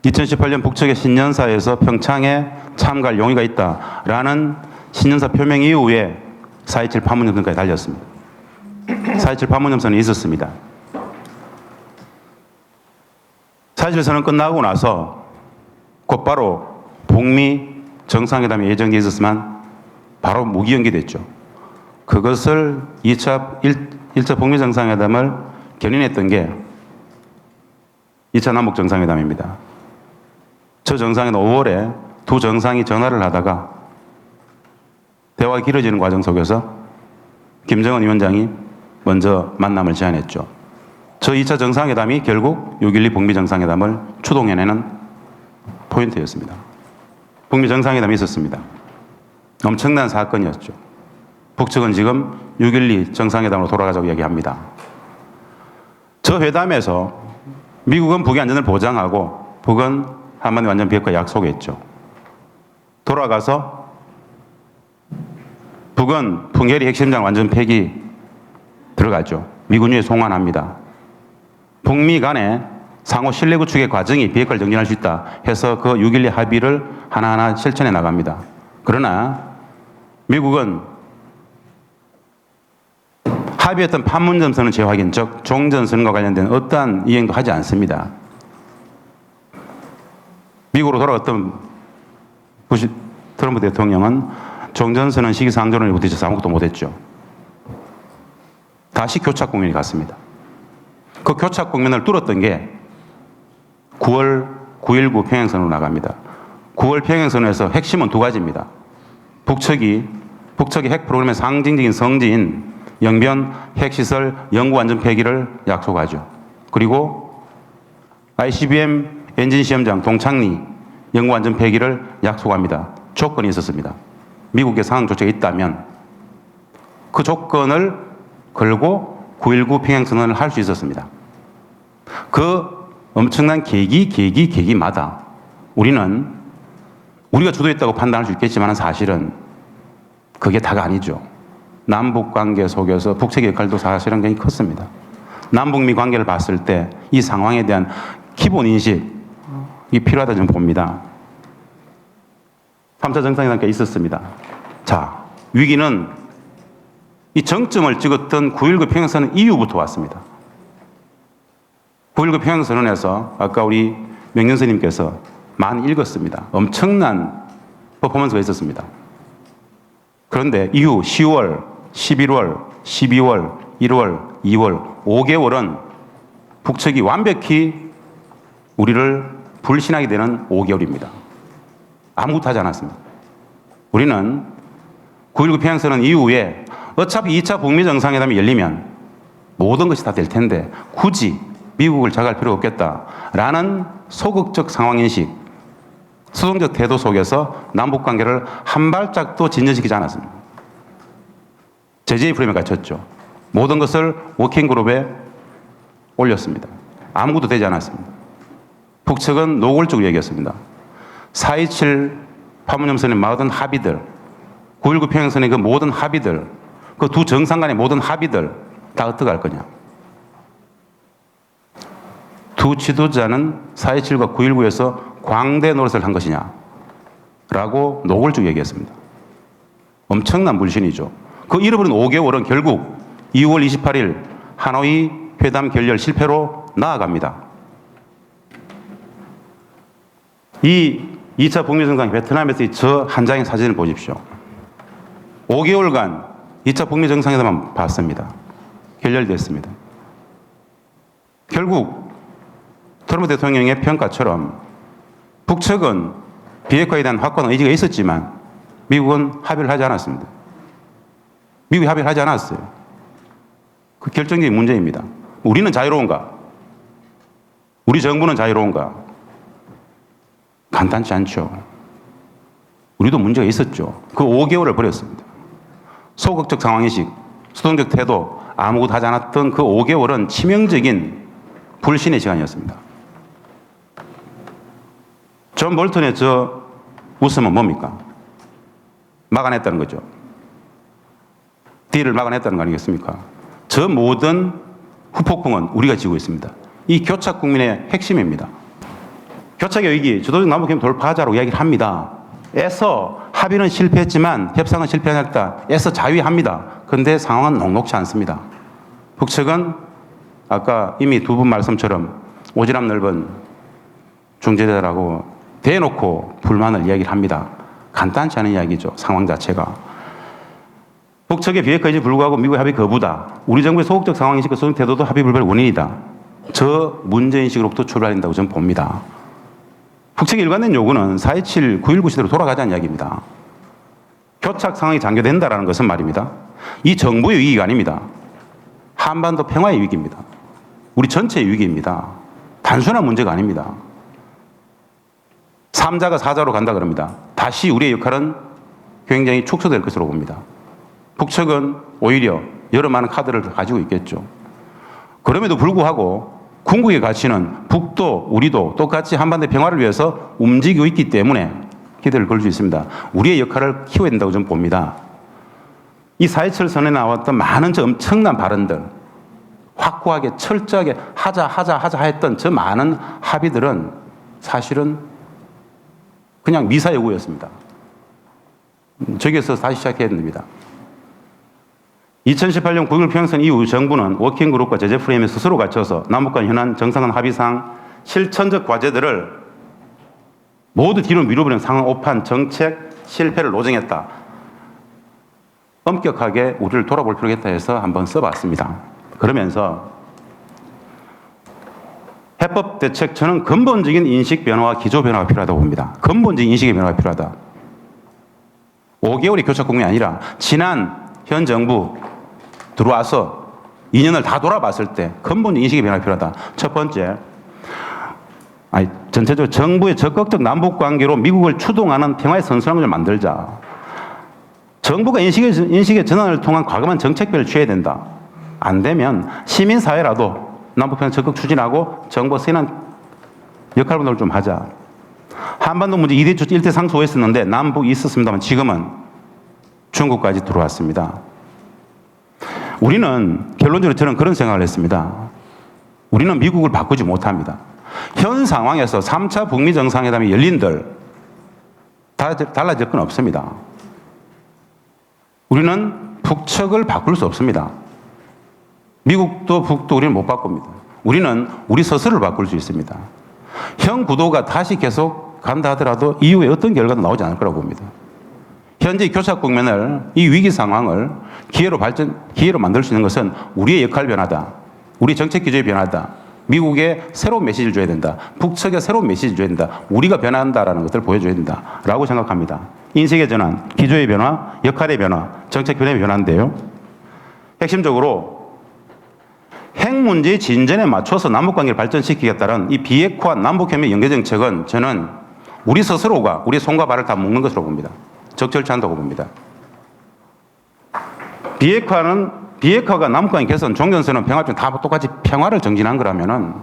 2018년 북측의 신년사에서 평창에 참가할 용의가 있다라는 신년사 표명 이후에 4.27 판문점선까지 달렸습니다. 4.27 판문점선이 있었습니다. 4.27 선언 끝나고 나서 곧바로 북미 정상회담이 예정돼 있었지만 바로 무기 연기됐죠. 그것을 1차 북미 정상회담을 견인했던 게 2차 남북 정상회담입니다. 저 정상회담 5월에 두 정상이 전화를 하다가 대화가 길어지는 과정 속에서 김정은 위원장이 먼저 만남을 제안했죠. 저 2차 정상회담이 결국 6.12 북미 정상회담을 추동해내는 포인트였습니다. 북미 정상회담이 있었습니다. 엄청난 사건이었죠. 북측은 지금 6.12 정상회담으로 돌아가자고 이야기합니다. 저 회담에서 미국은 북의 안전을 보장하고 북은 한반도 완전 비핵화 약속했죠. 돌아가서 북은 풍계리 핵심장 완전 폐기 들어가죠. 미군유에 송환합니다. 북미 간에 상호 신뢰 구축의 과정이 비핵화를 정진할 수 있다 해서 그 6.12 합의를 하나하나 실천해 나갑니다. 그러나 미국은 합의했던 판문점선언 재확인, 즉 종전선언과 관련된 어떠한 이행도 하지 않습니다. 미국으로 돌아갔던 트럼프 대통령은 종전선언 시기상조론에 부딪혀서 아무것도 못했죠. 다시 교착 국면이 갔습니다. 그 교착 국면을 뚫었던 게 9월 9.19 평양선언으로 나갑니다. 9월 평양선언에서 핵심은 두 가지입니다. 북측의 핵 프로그램의 상징적인 성지인 영변 핵시설 영구안전 폐기를 약속하죠. 그리고 ICBM 엔진 시험장 동창리 영구안전 폐기를 약속합니다. 조건이 있었습니다. 미국의 상황 조치가 있다면 그 조건을 걸고 9.19 평양선언을 할 수 있었습니다. 그 엄청난 계기마다 우리가 주도했다고 판단할 수 있겠지만 사실은 그게 다가 아니죠. 남북관계 속에서 북측의 역할도 사실은 굉장히 컸습니다. 남북미 관계를 봤을 때 이 상황에 대한 기본 인식이 필요하다 저는 봅니다. 3차 정상회담까지 있었습니다. 자, 위기는 이 정점을 찍었던 9.19 평양선언 이후부터 왔습니다. 9.19 평양선언에서 아까 우리 명nhân 스님께서 많이 읽었습니다. 엄청난 퍼포먼스가 있었습니다. 그런데 이후 10월, 11월, 12월, 1월, 2월, 5개월은 북측이 완벽히 우리를 불신하게 되는 5개월입니다. 아무것도 하지 않았습니다. 우리는 9.19 평양선언 이후에 어차피 2차 북미 정상회담이 열리면 모든 것이 다 될 텐데 굳이 미국을 자갈 필요가 없겠다라는 소극적 상황인식, 수동적 태도 속에서 남북관계를 한 발짝도 진전시키지 않았습니다. 제재의 프레임에 갇혔죠. 모든 것을 워킹그룹에 올렸습니다. 아무것도 되지 않았습니다. 북측은 노골적으로 얘기했습니다. 4.27 판문점선의 모든 합의들, 9.19 평양선의 그 모든 합의들, 그 두 정상 간의 모든 합의들 다 어떻게 할 거냐. 두 지도자는 4.27과 9.19에서 광대 노릇을 한 것이냐 라고 노골적으로 얘기했습니다. 엄청난 불신이죠. 그 잃어버린 5개월은 결국 2월 28일 하노이 회담 결렬 실패로 나아갑니다. 이 2차 북미 정상 베트남에서의 저 한 장의 사진을 보십시오. 5개월간 2차 북미 정상회담만 봤습니다. 결렬됐습니다. 결국 트럼프 대통령의 평가처럼 북측은 비핵화에 대한 확고한 의지가 있었지만 미국은 합의를 하지 않았습니다. 미국이 합의를 하지 않았어요. 그 결정적인 문제입니다. 우리는 자유로운가? 우리 정부는 자유로운가? 간단치 않죠. 우리도 문제가 있었죠. 그 5개월을 버렸습니다. 소극적 상황인식, 수동적 태도, 아무것도 하지 않았던 그 5개월은 치명적인 불신의 시간이었습니다. 존 볼턴의 저 웃음은 뭡니까? 막아냈다는 거죠. 딜을 막아냈다는 거 아니겠습니까? 저 모든 후폭풍은 우리가 지고 있습니다. 이 교착 국민의 핵심입니다. 교착의 위기, 주도적 남북협력 돌파하자로 이야기를 합니다. 애써 합의는 실패했지만 협상은 실패했다. 애써 자위합니다. 그런데 상황은 녹록치 않습니다. 북측은 아까 이미 두 분 말씀처럼 오지랖 넓은 중재자라고 대놓고 불만을 이야기를 합니다. 간단치 않은 이야기죠. 상황 자체가. 북측의 비핵화에 불구하고 미국의 합의 거부다. 우리 정부의 소극적 상황인식과 소극 태도도 합의 불발의 원인이다. 저 문제인식으로부터 출발한다고 저는 봅니다. 북측의 일관된 요구는 4.27, 9.19 시대로 돌아가자는 이야기입니다. 교착 상황이 장교된다라는 것은 말입니다. 이 정부의 위기가 아닙니다. 한반도 평화의 위기입니다. 우리 전체의 위기입니다. 단순한 문제가 아닙니다. 3자가 4자로 간다 그럽니다. 다시 우리의 역할은 굉장히 축소될 것으로 봅니다. 북측은 오히려 여러 많은 카드를 가지고 있겠죠. 그럼에도 불구하고 궁극의 가치는 북도 우리도 똑같이 한반도 평화를 위해서 움직이고 있기 때문에 기대를 걸 수 있습니다. 우리의 역할을 키워야 된다고 저는 봅니다. 이 4.27 선에 나왔던 많은 저 엄청난 발언들, 확고하게 철저하게 하자 했던 저 많은 합의들은 사실은 그냥 미사여구였습니다. 저기에서 다시 시작해야 됩니다. 2018년 9.19 평선 이후 정부는 워킹그룹과 제재 프레임에 스스로 갇혀서 남북 간 현안 정상화 합의상 실천적 과제들을 모두 뒤로 밀어버린 상황 오판 정책 실패를 노정했다. 엄격하게 우리를 돌아볼 필요가 있다 해서 한번 써봤습니다. 그러면서 해법 대책 저는 근본적인 인식 변화와 기조 변화가 필요하다고 봅니다. 근본적인 인식의 변화가 필요하다. 5개월이 교착 국면이 아니라 지난 현 정부 들어와서 2년을 다 돌아봤을 때 근본적인 인식의 변화가 필요하다. 첫 번째, 전체적으로 정부의 적극적 남북 관계로 미국을 추동하는 평화의 선순환을 만들자. 정부가 인식의 전환을 통한 과감한 정책별을 취해야 된다. 안 되면 시민사회라도 남북평화 적극 추진하고 정부가 수행한 역할 분담을 좀 하자. 한반도 문제 1대 상소했었는데 남북이 있었습니다만 지금은 중국까지 들어왔습니다. 우리는 결론적으로 저는 그런 생각을 했습니다. 우리는 미국을 바꾸지 못합니다. 현 상황에서 3차 북미 정상회담이 열린들 달라질 건 없습니다. 우리는 북측을 바꿀 수 없습니다. 미국도 북도 우리는 못 바꿉니다. 우리는 우리 스스로를 바꿀 수 있습니다. 현 구도가 다시 계속 간다 하더라도 이후에 어떤 결과도 나오지 않을 거라고 봅니다. 현재 교착 국면을, 이 위기 상황을 기회로 만들 수 있는 것은 우리의 역할 변화다. 우리 정책 기조의 변화다. 미국에 새로운 메시지를 줘야 된다. 북측에 새로운 메시지를 줘야 된다. 우리가 변화한다라는 것들을 보여줘야 된다라고 생각합니다. 인식의 전환, 기조의 변화, 역할의 변화, 정책 변화의 변화인데요. 핵심적으로 핵 문제의 진전에 맞춰서 남북관계를 발전시키겠다는 이 비핵화 남북협력 연계 정책은 저는 우리 스스로가 우리 손과 발을 다 묶는 것으로 봅니다. 적절치 않다고 봅니다. 비핵화가 남북관계 개선, 종전선언, 평화협정 다 똑같이 평화를 정진한 거라면은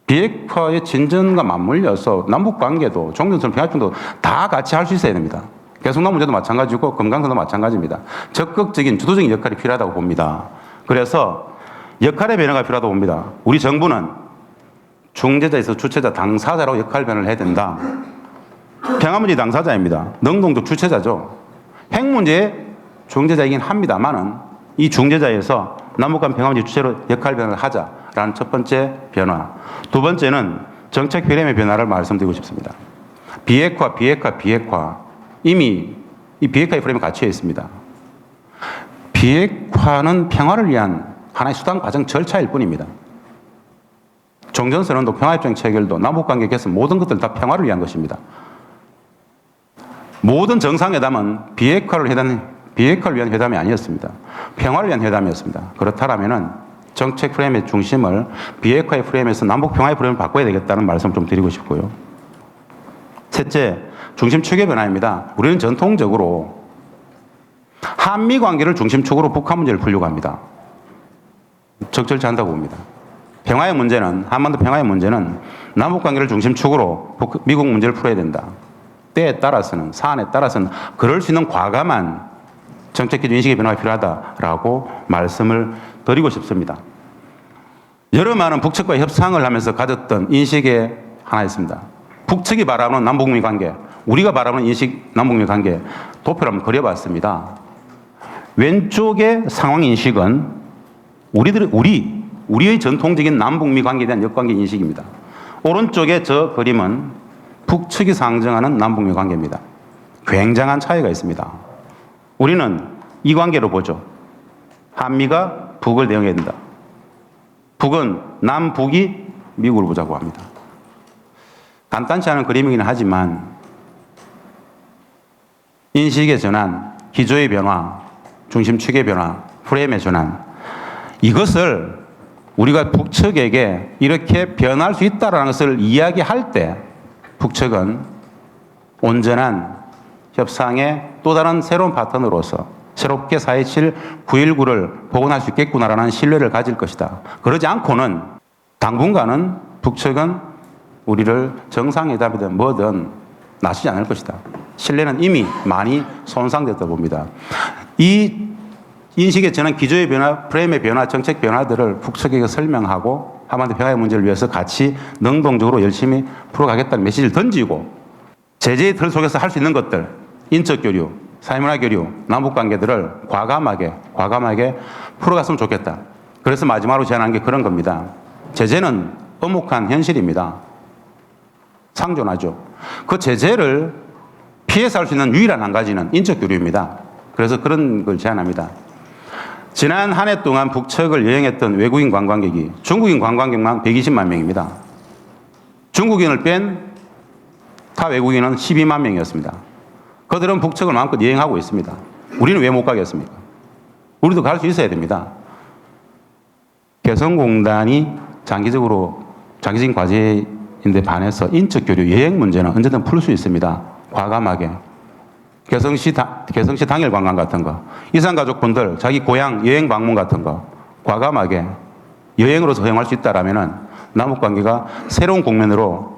비핵화의 진전과 맞물려서 남북관계도 종전선언, 평화협정도 다 같이 할 수 있어야 됩니다. 개성남 문제도 마찬가지고 금강산도 마찬가지입니다. 적극적인 주도적인 역할이 필요하다고 봅니다. 그래서 역할의 변화가 필요하다고 봅니다. 우리 정부는 중재자에서 주체자, 당사자로 역할 변화를 해야 된다. 평화문제 당사자입니다. 능동적 주체자죠. 핵 문제의 중재자이긴 합니다만은 이 중재자에서 남북한 평화문제 주체로 역할 변화를 하자라는 첫 번째 변화. 두 번째는 정책 프레임의 변화를 말씀드리고 싶습니다. 비핵화. 이미 이 비핵화의 프레임에 갇혀 있습니다. 비핵화는 평화를 위한 하나의 수단 과정 절차일 뿐입니다. 종전선언도 평화협정 체결도 남북관계 개선 모든 것들 다 평화를 위한 것입니다. 모든 정상회담은 비핵화를 위한 회담이 아니었습니다. 평화를 위한 회담이었습니다. 그렇다면은 정책 프레임의 중심을 비핵화의 프레임에서 남북 평화의 프레임을 바꿔야 되겠다는 말씀을 좀 드리고 싶고요. 셋째, 중심 축의 변화입니다. 우리는 전통적으로 한미 관계를 중심축으로 북한 문제를 풀려고 합니다. 적절치 않다고 봅니다. 평화의 문제는, 한반도 평화의 문제는 남북 관계를 중심축으로 미국 문제를 풀어야 된다. 때에 따라서는, 사안에 따라서는 그럴 수 있는 과감한 정책 기준 인식의 변화가 필요하다라고 말씀을 드리고 싶습니다. 여러 많은 북측과 협상을 하면서 가졌던 인식의 하나 있습니다. 북측이 바라보는 남북미 관계, 우리가 바라보는 인식 남북미 관계 도표를 한번 그려봤습니다. 왼쪽의 상황 인식은 우리의 전통적인 남북미 관계에 대한 역관계 인식입니다. 오른쪽의 저 그림은 북측이 상정하는 남북미 관계입니다. 굉장한 차이가 있습니다. 우리는 이 관계로 보죠. 한미가 북을 대응해야 된다. 북은 남북이 미국을 보자고 합니다. 간단치 않은 그림이긴 하지만 인식의 전환, 기조의 변화, 중심축의 변화, 프레임의 전환, 이것을 우리가 북측에게 이렇게 변할 수 있다는 것을 이야기할 때 북측은 온전한 협상의 또 다른 새로운 파트너로서 새롭게 4.27, 9.19를 복원할 수 있겠구나라는 신뢰를 가질 것이다. 그러지 않고는 당분간은 북측은 우리를 정상회담이든 뭐든 나서지 않을 것이다. 신뢰는 이미 많이 손상됐다고 봅니다. 이 인식의 전환, 기조의 변화, 프레임의 변화, 정책 변화들을 북측에게 설명하고 한반도 평화의 문제를 위해서 같이 능동적으로 열심히 풀어가겠다는 메시지를 던지고 제재의 틀 속에서 할 수 있는 것들, 인적 교류, 사회문화 교류, 남북 관계들을 과감하게 풀어갔으면 좋겠다. 그래서 마지막으로 제안한 게 그런 겁니다. 제재는 엄혹한 현실입니다. 상존하죠. 그 제재를 피해서 할 수 있는 유일한 한 가지는 인적 교류입니다. 그래서 그런 걸 제안합니다. 지난 한 해 동안 북측을 여행했던 외국인 관광객이 중국인 관광객만 120만 명입니다. 중국인을 뺀 타 외국인은 12만 명이었습니다. 그들은 북측을 마음껏 여행하고 있습니다. 우리는 왜 못 가겠습니까? 우리도 갈 수 있어야 됩니다. 개성공단이 장기적인 과제인데 반해서 인적 교류, 여행 문제는 언제든 풀 수 있습니다. 과감하게. 개성시 당일 관광 같은 거, 이산가족분들 자기 고향 여행 방문 같은 거 과감하게 여행으로서 허용할 수 있다라면은 남북관계가 새로운 국면으로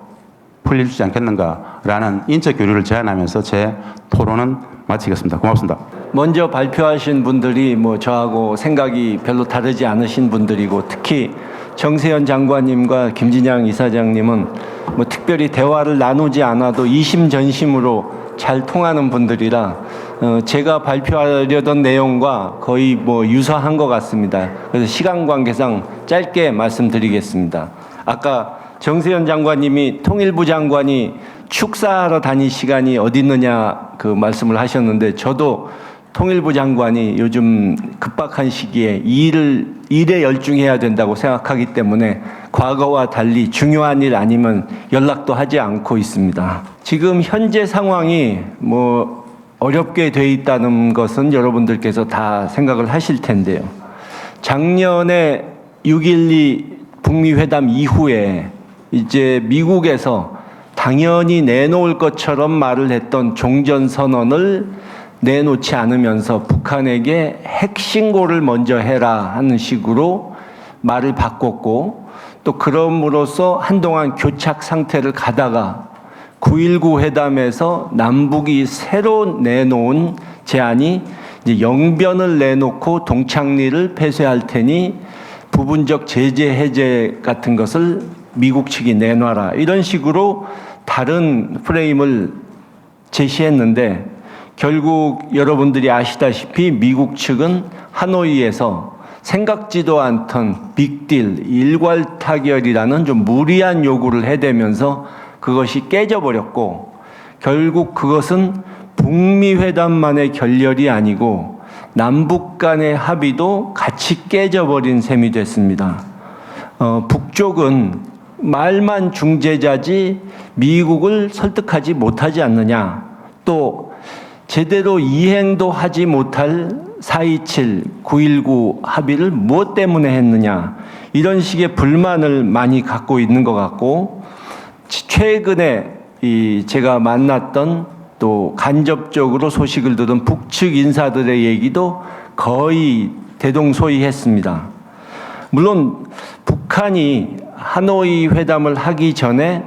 풀리지 않겠는가라는 인적 교류를 제안하면서 제 토론은 마치겠습니다. 고맙습니다. 먼저 발표하신 분들이 뭐 저하고 생각이 별로 다르지 않으신 분들이고 특히 정세현 장관님과 김진양 이사장님은 뭐 특별히 대화를 나누지 않아도 이심전심으로 잘 통하는 분들이라 제가 발표하려던 내용과 거의 뭐 유사한 것 같습니다. 그래서 시간 관계상 짧게 말씀드리겠습니다. 아까 정세현 장관님이 통일부 장관이 축사하러 다닐 시간이 어디 있느냐 그 말씀을 하셨는데 저도 통일부 장관이 요즘 급박한 시기에 일에 열중해야 된다고 생각하기 때문에 과거와 달리 중요한 일 아니면 연락도 하지 않고 있습니다. 지금 현재 상황이 뭐 어렵게 돼 있다는 것은 여러분들께서 다 생각을 하실 텐데요. 작년에 6.12 북미 회담 이후에 이제 미국에서 당연히 내놓을 것처럼 말을 했던 종전선언을 내놓지 않으면서 북한에게 핵신고를 먼저 해라 하는 식으로 말을 바꿨고 또 그럼으로써 한동안 교착 상태를 가다가 9.19 회담에서 남북이 새로 내놓은 제안이 이제 영변을 내놓고 동창리를 폐쇄할 테니 부분적 제재 해제 같은 것을 미국 측이 내놔라 이런 식으로 다른 프레임을 제시했는데 결국 여러분들이 아시다시피 미국 측은 하노이에서 생각지도 않던 빅딜, 일괄 타결이라는 좀 무리한 요구를 해대면서 그것이 깨져버렸고 결국 그것은 북미 회담만의 결렬이 아니고 남북 간의 합의도 같이 깨져버린 셈이 됐습니다. 북쪽은 말만 중재자지 미국을 설득하지 못하지 않느냐, 또 제대로 이행도 하지 못할 4.27, 9.19 합의를 무엇 때문에 했느냐 이런 식의 불만을 많이 갖고 있는 것 같고 최근에 제가 만났던 또 간접적으로 소식을 들은 북측 인사들의 얘기도 거의 대동소이했습니다. 물론 북한이 하노이 회담을 하기 전에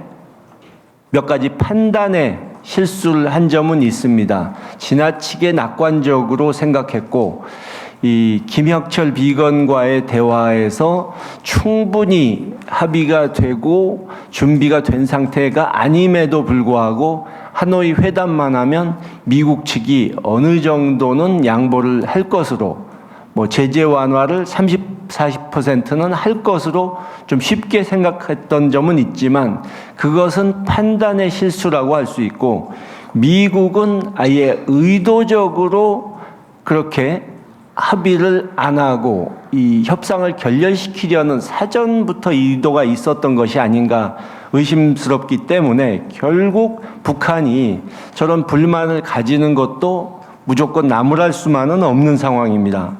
몇 가지 판단에 실수를 한 점은 있습니다. 지나치게 낙관적으로 생각했고, 이 김혁철 비건과의 대화에서 충분히 합의가 되고 준비가 된 상태가 아님에도 불구하고 하노이 회담만 하면 미국 측이 어느 정도는 양보를 할 것으로, 뭐 제재 완화를 40%는 할 것으로 좀 쉽게 생각했던 점은 있지만, 그것은 판단의 실수라고 할 수 있고, 미국은 아예 의도적으로 그렇게 합의를 안 하고 이 협상을 결렬시키려는 사전부터 의도가 있었던 것이 아닌가 의심스럽기 때문에, 결국 북한이 저런 불만을 가지는 것도 무조건 나무랄 수만은 없는 상황입니다.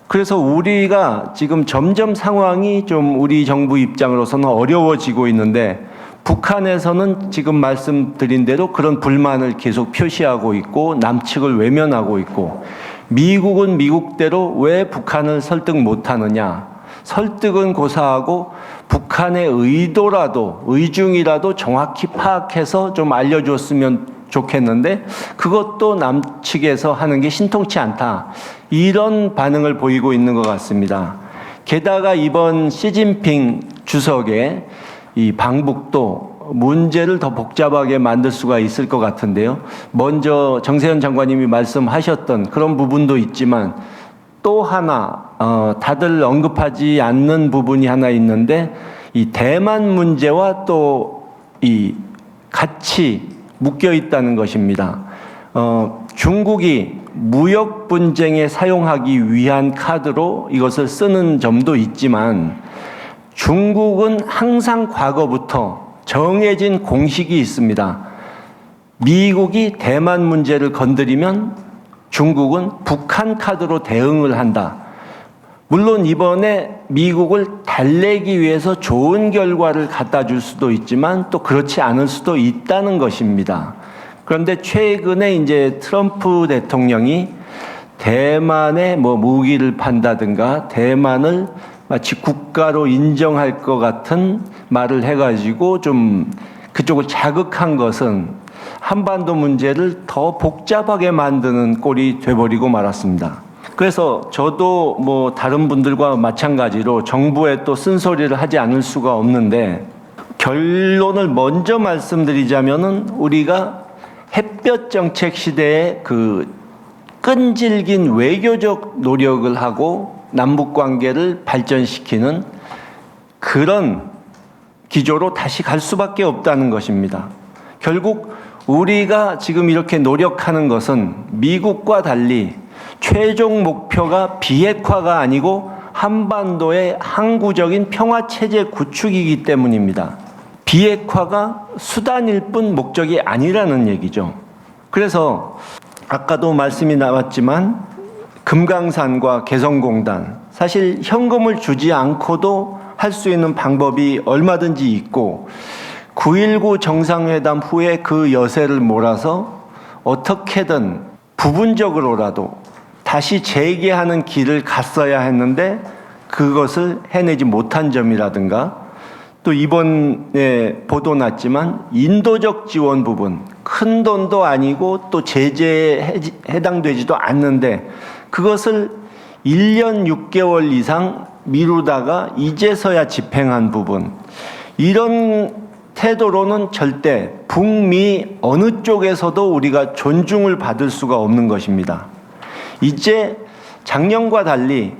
그래서 우리가 지금 점점 상황이 좀 우리 정부 입장으로서는 어려워지고 있는데, 북한에서는 지금 말씀드린 대로 그런 불만을 계속 표시하고 있고 남측을 외면하고 있고, 미국은 미국대로 왜 북한을 설득 못하느냐, 설득은 고사하고 북한의 의도라도, 의중이라도 정확히 파악해서 좀 알려줬으면 좋겠는데 그것도 남측에서 하는 게 신통치 않다, 이런 반응을 보이고 있는 것 같습니다. 게다가 이번 시진핑 주석의 이 방북도 문제를 더 복잡하게 만들 수가 있을 것 같은데요. 먼저 정세현 장관님이 말씀하셨던 그런 부분도 있지만, 또 하나 다들 언급하지 않는 부분이 하나 있는데, 이 대만 문제와 또 이 같이 묶여 있다는 것입니다. 중국이 무역 분쟁에 사용하기 위한 카드로 이것을 쓰는 점도 있지만, 중국은 항상 과거부터 정해진 공식이 있습니다. 미국이 대만 문제를 건드리면 중국은 북한 카드로 대응을 한다. 물론 이번에 미국을 달래기 위해서 좋은 결과를 갖다 줄 수도 있지만 또 그렇지 않을 수도 있다는 것입니다. 그런데 최근에 이제 트럼프 대통령이 대만에 뭐 무기를 판다든가 대만을 마치 국가로 인정할 것 같은 말을 해가지고 좀 그쪽을 자극한 것은 한반도 문제를 더 복잡하게 만드는 꼴이 돼버리고 말았습니다. 그래서 저도 뭐 다른 분들과 마찬가지로 정부에 또 쓴소리를 하지 않을 수가 없는데, 결론을 먼저 말씀드리자면은 우리가 햇볕 정책 시대에 그 끈질긴 외교적 노력을 하고 남북 관계를 발전시키는 그런 기조로 다시 갈 수밖에 없다는 것입니다. 결국 우리가 지금 이렇게 노력하는 것은 미국과 달리 최종 목표가 비핵화가 아니고 한반도의 항구적인 평화체제 구축이기 때문입니다. 비핵화가 수단일 뿐 목적이 아니라는 얘기죠. 그래서 아까도 말씀이 나왔지만 금강산과 개성공단, 사실 현금을 주지 않고도 할 수 있는 방법이 얼마든지 있고, 9.19 정상회담 후에 그 여세를 몰아서 어떻게든 부분적으로라도 다시 재개하는 길을 갔어야 했는데 그것을 해내지 못한 점이라든가, 또 이번에 보도 났지만 인도적 지원 부분, 큰 돈도 아니고 또 제재에 해당되지도 않는데 그것을 1년 6개월 이상 미루다가 이제서야 집행한 부분, 이런 태도로는 절대 북미 어느 쪽에서도 우리가 존중을 받을 수가 없는 것입니다. 이제 작년과 달리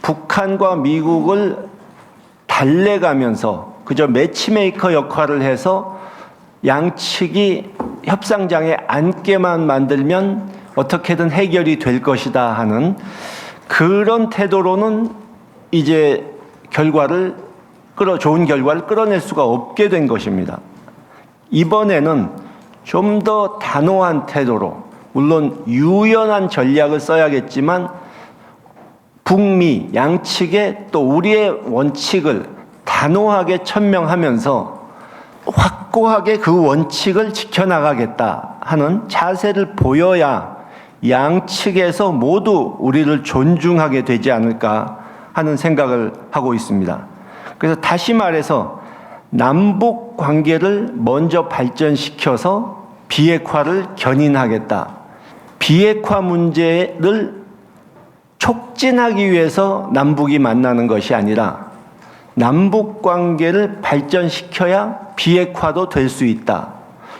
북한과 미국을 달래가면서 그저 매치메이커 역할을 해서 양측이 협상장에 앉게만 만들면 어떻게든 해결이 될 것이다 하는 그런 태도로는 이제 좋은 결과를 끌어낼 수가 없게 된 것입니다. 이번에는 좀 더 단호한 태도로, 물론 유연한 전략을 써야겠지만 북미 양측의 또 우리의 원칙을 단호하게 천명하면서 확고하게 그 원칙을 지켜나가겠다 하는 자세를 보여야 양측에서 모두 우리를 존중하게 되지 않을까 하는 생각을 하고 있습니다. 그래서 다시 말해서 남북 관계를 먼저 발전시켜서 비핵화를 견인하겠다. 비핵화 문제를 촉진하기 위해서 남북이 만나는 것이 아니라 남북 관계를 발전시켜야 비핵화도 될 수 있다.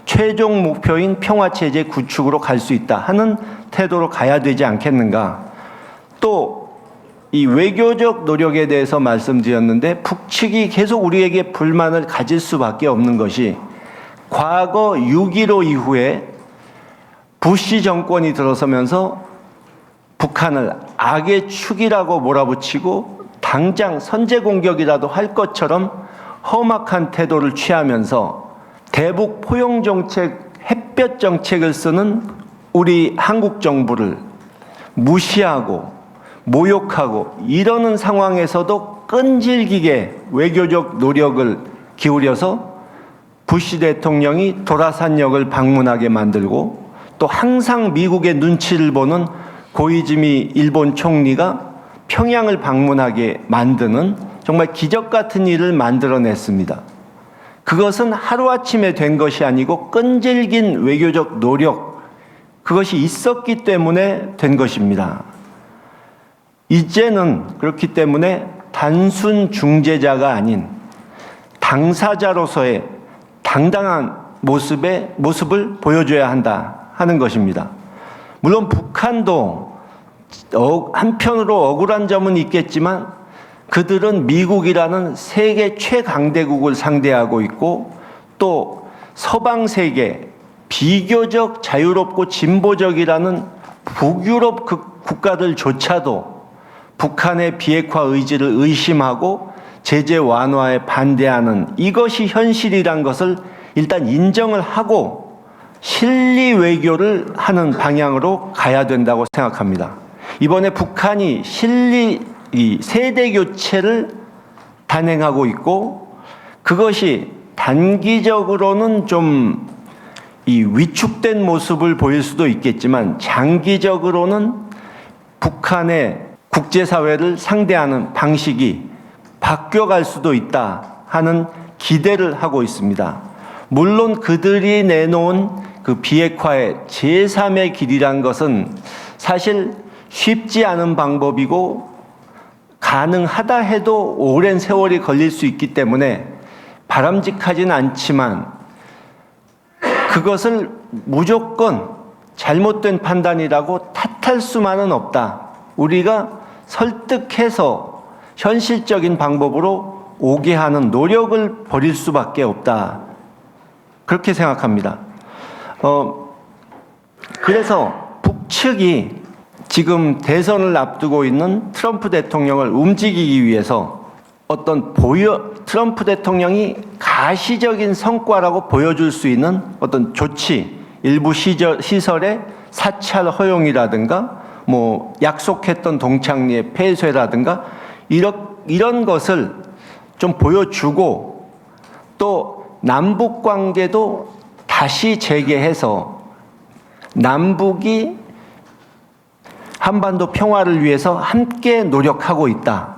최종 목표인 평화체제 구축으로 갈 수 있다 하는 태도로 가야 되지 않겠는가. 또 이 외교적 노력에 대해서 말씀드렸는데 북측이 계속 우리에게 불만을 가질 수밖에 없는 것이 과거 6.15 이후에 부시 정권이 들어서면서 북한을 악의 축이라고 몰아붙이고 당장 선제 공격이라도 할 것처럼 험악한 태도를 취하면서 대북 포용 정책, 햇볕 정책을 쓰는 우리 한국 정부를 무시하고 모욕하고 이러는 상황에서도 끈질기게 외교적 노력을 기울여서 부시 대통령이 도라산역을 방문하게 만들고 또 항상 미국의 눈치를 보는 고이즈미 일본 총리가 평양을 방문하게 만드는 정말 기적 같은 일을 만들어냈습니다. 그것은 하루아침에 된 것이 아니고 끈질긴 외교적 노력, 그것이 있었기 때문에 된 것입니다. 이제는 그렇기 때문에 단순 중재자가 아닌 당사자로서의 당당한 모습을 보여줘야 한다 하는 것입니다. 물론 북한도 한편으로 억울한 점은 있겠지만 그들은 미국이라는 세계 최강대국을 상대하고 있고 또 서방 세계 비교적 자유롭고 진보적이라는 북유럽 국가들조차도 북한의 비핵화 의지를 의심하고 제재 완화에 반대하는 이것이 현실이란 것을 일단 인정을 하고 실리 외교를 하는 방향으로 가야 된다고 생각합니다. 이번에 북한이 세대 교체를 단행하고 있고 그것이 단기적으로는 좀 위축된 모습을 보일 수도 있겠지만 장기적으로는 북한의 국제사회를 상대하는 방식이 바뀌어갈 수도 있다 하는 기대를 하고 있습니다. 물론 그들이 내놓은 그 비핵화의 제3의 길이란 것은 사실 쉽지 않은 방법이고 가능하다 해도 오랜 세월이 걸릴 수 있기 때문에 바람직하진 않지만 그것을 무조건 잘못된 판단이라고 탓할 수만은 없다. 우리가 설득해서 현실적인 방법으로 오게 하는 노력을 벌일 수밖에 없다. 그렇게 생각합니다. 그래서 북측이 지금 대선을 앞두고 있는 트럼프 대통령을 움직이기 위해서 트럼프 대통령이 가시적인 성과라고 보여줄 수 있는 어떤 조치, 일부 시설의 사찰 허용이라든가 약속했던 동창리의 폐쇄라든가 이런 것을 좀 보여주고 또 남북 관계도 다시 재개해서 남북이 한반도 평화를 위해서 함께 노력하고 있다.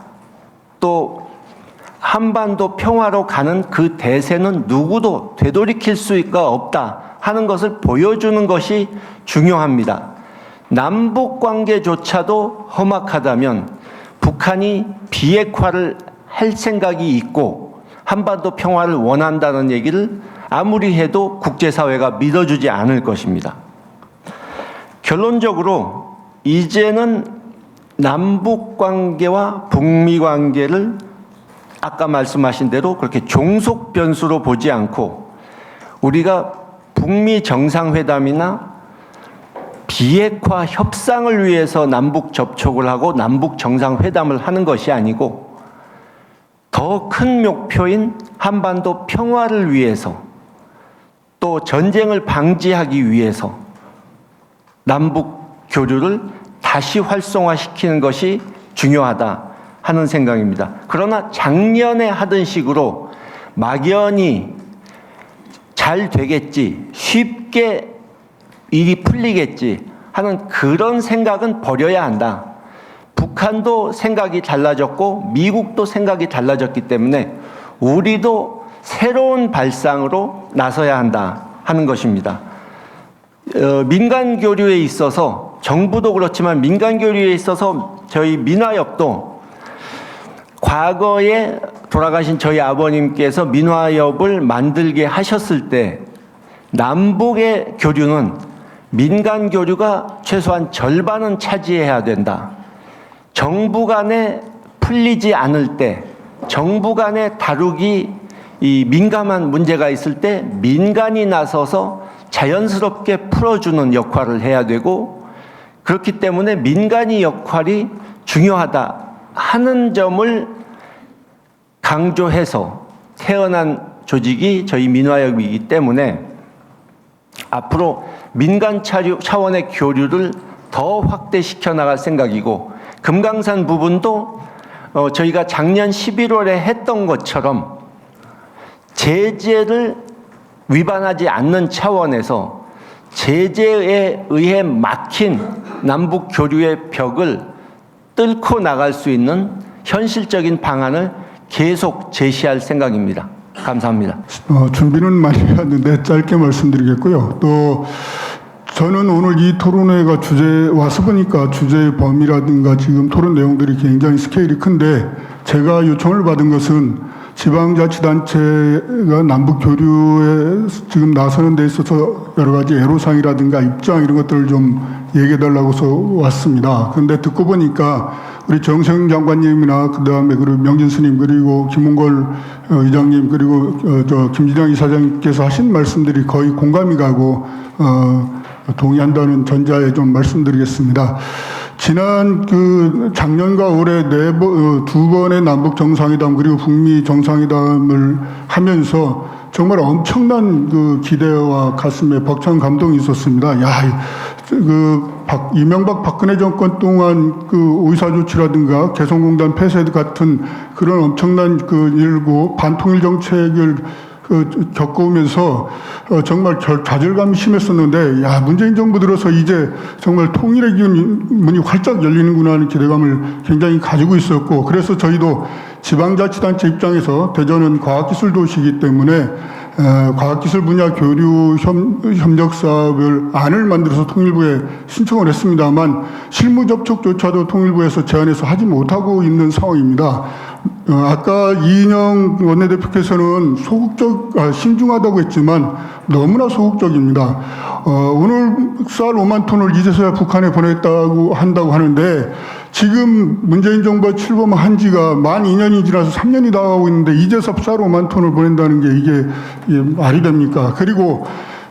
또 한반도 평화로 가는 그 대세는 누구도 되돌이킬 수가 없다 하는 것을 보여주는 것이 중요합니다. 남북 관계조차도 험악하다면 북한이 비핵화를 할 생각이 있고 한반도 평화를 원한다는 얘기를 아무리 해도 국제사회가 믿어주지 않을 것입니다. 결론적으로 이제는 남북 관계와 북미 관계를 아까 말씀하신 대로 그렇게 종속 변수로 보지 않고 우리가 북미 정상회담이나 비핵화 협상을 위해서 남북 접촉을 하고 남북 정상회담을 하는 것이 아니고 더 큰 목표인 한반도 평화를 위해서 또 전쟁을 방지하기 위해서 남북 교류를 다시 활성화시키는 것이 중요하다 하는 생각입니다. 그러나 작년에 하던 식으로 막연히 잘 되겠지, 쉽게 일이 풀리겠지 하는 그런 생각은 버려야 한다. 북한도 생각이 달라졌고 미국도 생각이 달라졌기 때문에 우리도 새로운 발상으로 나서야 한다 하는 것입니다. 민간 교류에 있어서 정부도 그렇지만 민간 교류에 있어서 저희 민화협도 과거에 돌아가신 저희 아버님께서 민화협을 만들게 하셨을 때 남북의 교류는 민간 교류가 최소한 절반은 차지해야 된다. 정부 간에 풀리지 않을 때, 정부 간에 다루기 민감한 문제가 있을 때 민간이 나서서 자연스럽게 풀어주는 역할을 해야 되고, 그렇기 때문에 민간의 역할이 중요하다 하는 점을 강조해서 태어난 조직이 저희 민화협이기 때문에 앞으로 민간 차원의 교류를 더 확대시켜 나갈 생각이고, 금강산 부분도 저희가 작년 11월에 했던 것처럼 제재를 위반하지 않는 차원에서 제재에 의해 막힌 남북 교류의 벽을 뚫고 나갈 수 있는 현실적인 방안을 계속 제시할 생각입니다. 감사합니다. 준비는 많이 해왔는데 짧게 말씀드리겠고요. 또 저는 오늘 이 토론회가 와서 보니까 주제의 범위라든가 지금 토론 내용들이 굉장히 스케일이 큰데, 제가 요청을 받은 것은 지방자치단체가 남북 교류에 지금 나서는 데 있어서 여러 가지 애로사항이라든가 입장 이런 것들을 좀 얘기해달라고 해서 왔습니다. 그런데 듣고 보니까 우리 정세균 장관님이나 그다음에 그리고 명진 스님 그리고 김홍걸 의장님 그리고 김진영 이사장님께서 하신 말씀들이 거의 공감이 가고 동의한다는 전자에 좀 말씀드리겠습니다. 지난 작년과 올해 두 번의 남북 정상회담 그리고 북미 정상회담을 하면서 정말 엄청난 기대와 가슴에 벅찬 감동이 있었습니다. 이명박 박근혜 정권 동안 오이사 조치라든가 개성공단 폐쇄 같은 그런 엄청난 일고 반통일 정책을 겪어오면서 정말 좌절감이 심했었는데, 문재인 정부 들어서 이제 정말 통일의 문이 활짝 열리는구나 하는 기대감을 굉장히 가지고 있었고, 그래서 저희도 지방자치단체 입장에서 대전은 과학기술도시이기 때문에 과학기술 분야 교류 협력 사업을 안을 만들어서 통일부에 신청을 했습니다만 실무 접촉조차도 통일부에서 제안해서 하지 못하고 있는 상황입니다. 아까 이인영 원내대표께서는 신중하다고 했지만 너무나 소극적입니다. 오늘 쌀 5만 톤을 이제서야 북한에 보냈다고 한다고 하는데, 지금 문재인 정부가 출범한 지가 만 2년이 지나서 3년이 다가오고 있는데 이제서 쌀 5만 톤을 보낸다는 게 이게 말이 됩니까? 그리고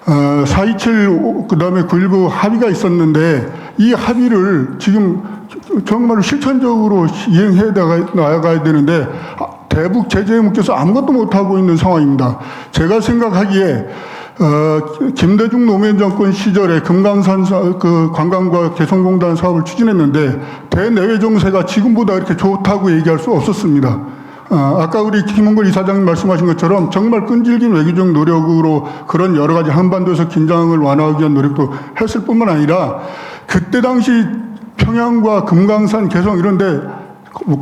4.27 그다음에 9.19 합의가 있었는데 이 합의를 지금 정말 실천적으로 이행해 나가야 되는데 대북 제재에 묶여서 아무것도 못하고 있는 상황입니다. 제가 생각하기에 김대중 노무현 정권 시절에 금강산 관광과 개성공단 사업을 추진했는데 대내외 정세가 지금보다 이렇게 좋다고 얘기할 수 없었습니다. 아까 우리 김홍걸 이사장님 말씀하신 것처럼 정말 끈질긴 외교적 노력으로 그런 여러 가지 한반도에서 긴장을 완화하기 위한 노력도 했을 뿐만 아니라 그때 당시 평양과 금강산 개성 이런데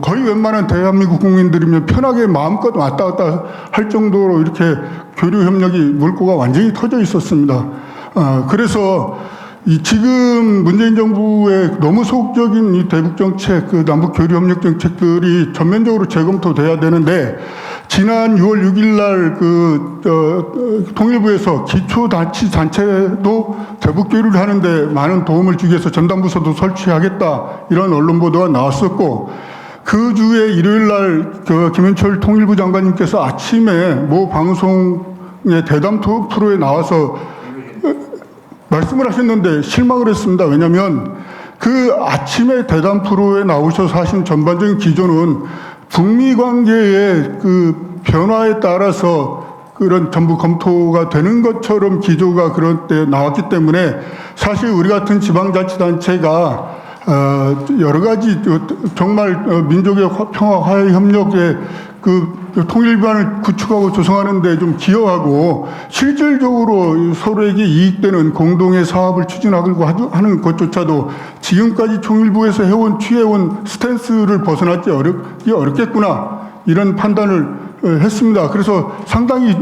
거의 웬만한 대한민국 국민들이면 편하게 마음껏 왔다 갔다 할 정도로 이렇게 교류 협력이 물꼬가 완전히 터져 있었습니다. 그래서 지금 문재인 정부의 너무 소극적인 이 대북 정책, 남북 교류 협력 정책들이 전면적으로 재검토돼야 되는데, 지난 6월 6일 날 통일부에서 기초자치단체도 대북 교류를 하는데 많은 도움을 주기 위해서 전담부서도 설치하겠다 이런 언론 보도가 나왔었고, 그 주에 일요일 날 김현철 통일부 장관님께서 아침에 모 방송의 대담 프로에 나와서 말씀을 하셨는데 실망을 했습니다. 왜냐하면 그 아침에 대담 프로에 나오셔서 하신 전반적인 기조는 북미 관계의 변화에 따라서 그런 전부 검토가 되는 것처럼 기조가 그런 때 나왔기 때문에 사실 우리 같은 지방자치단체가 여러 가지 정말 민족의 평화 화해 협력에 통일 기반을 구축하고 조성하는 데 좀 기여하고 실질적으로 서로에게 이익되는 공동의 사업을 추진하고 하는 것조차도 지금까지 통일부에서 취해온 스탠스를 벗어나기 어렵겠구나 이런 판단을 했습니다. 그래서 상당히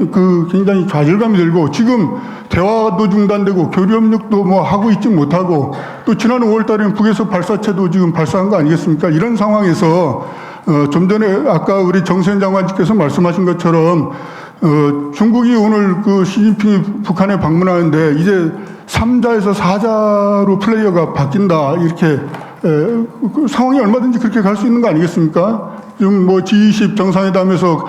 굉장히 좌절감이 들고 지금 대화도 중단되고 교류협력도 뭐 하고 있지 못하고 또 지난 5월 달에는 북에서 발사체도 지금 발사한 거 아니겠습니까? 이런 상황에서 좀 전에 아까 우리 정세현 장관님께서 말씀하신 것처럼 중국이 오늘 시진핑이 북한에 방문하는데 이제 3자에서 4자로 플레이어가 바뀐다 이렇게 그 상황이 얼마든지 그렇게 갈 수 있는 거 아니겠습니까? 지금 뭐 G20 정상회담에서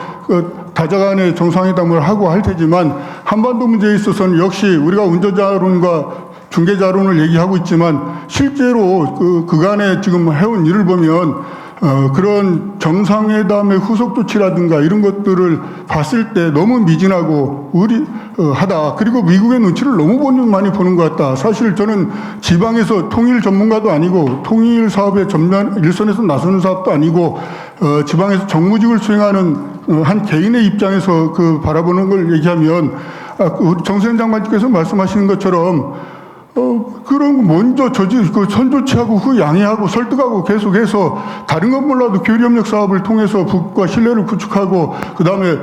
다자간의 정상회담을 하고 할 테지만 한반도 문제에 있어서는 역시 우리가 운전자론과 중개자론을 얘기하고 있지만 실제로 그간에 지금 해온 일을 보면 그런 정상회담의 후속 조치라든가 이런 것들을 봤을 때 너무 미진하고 하다. 그리고 미국의 눈치를 너무 많이 보는 것 같다. 사실 저는 지방에서 통일 전문가도 아니고 통일 사업에 일선에서 나서는 사업도 아니고 지방에서 정무직을 수행하는 한 개인의 입장에서 바라보는 걸 얘기하면 우리 정세현 장관님께서 말씀하시는 것처럼 그런 먼저 선 조치하고 후 양해하고 설득하고 계속해서 다른 건 몰라도 교류협력 사업을 통해서 북과 신뢰를 구축하고 그 다음에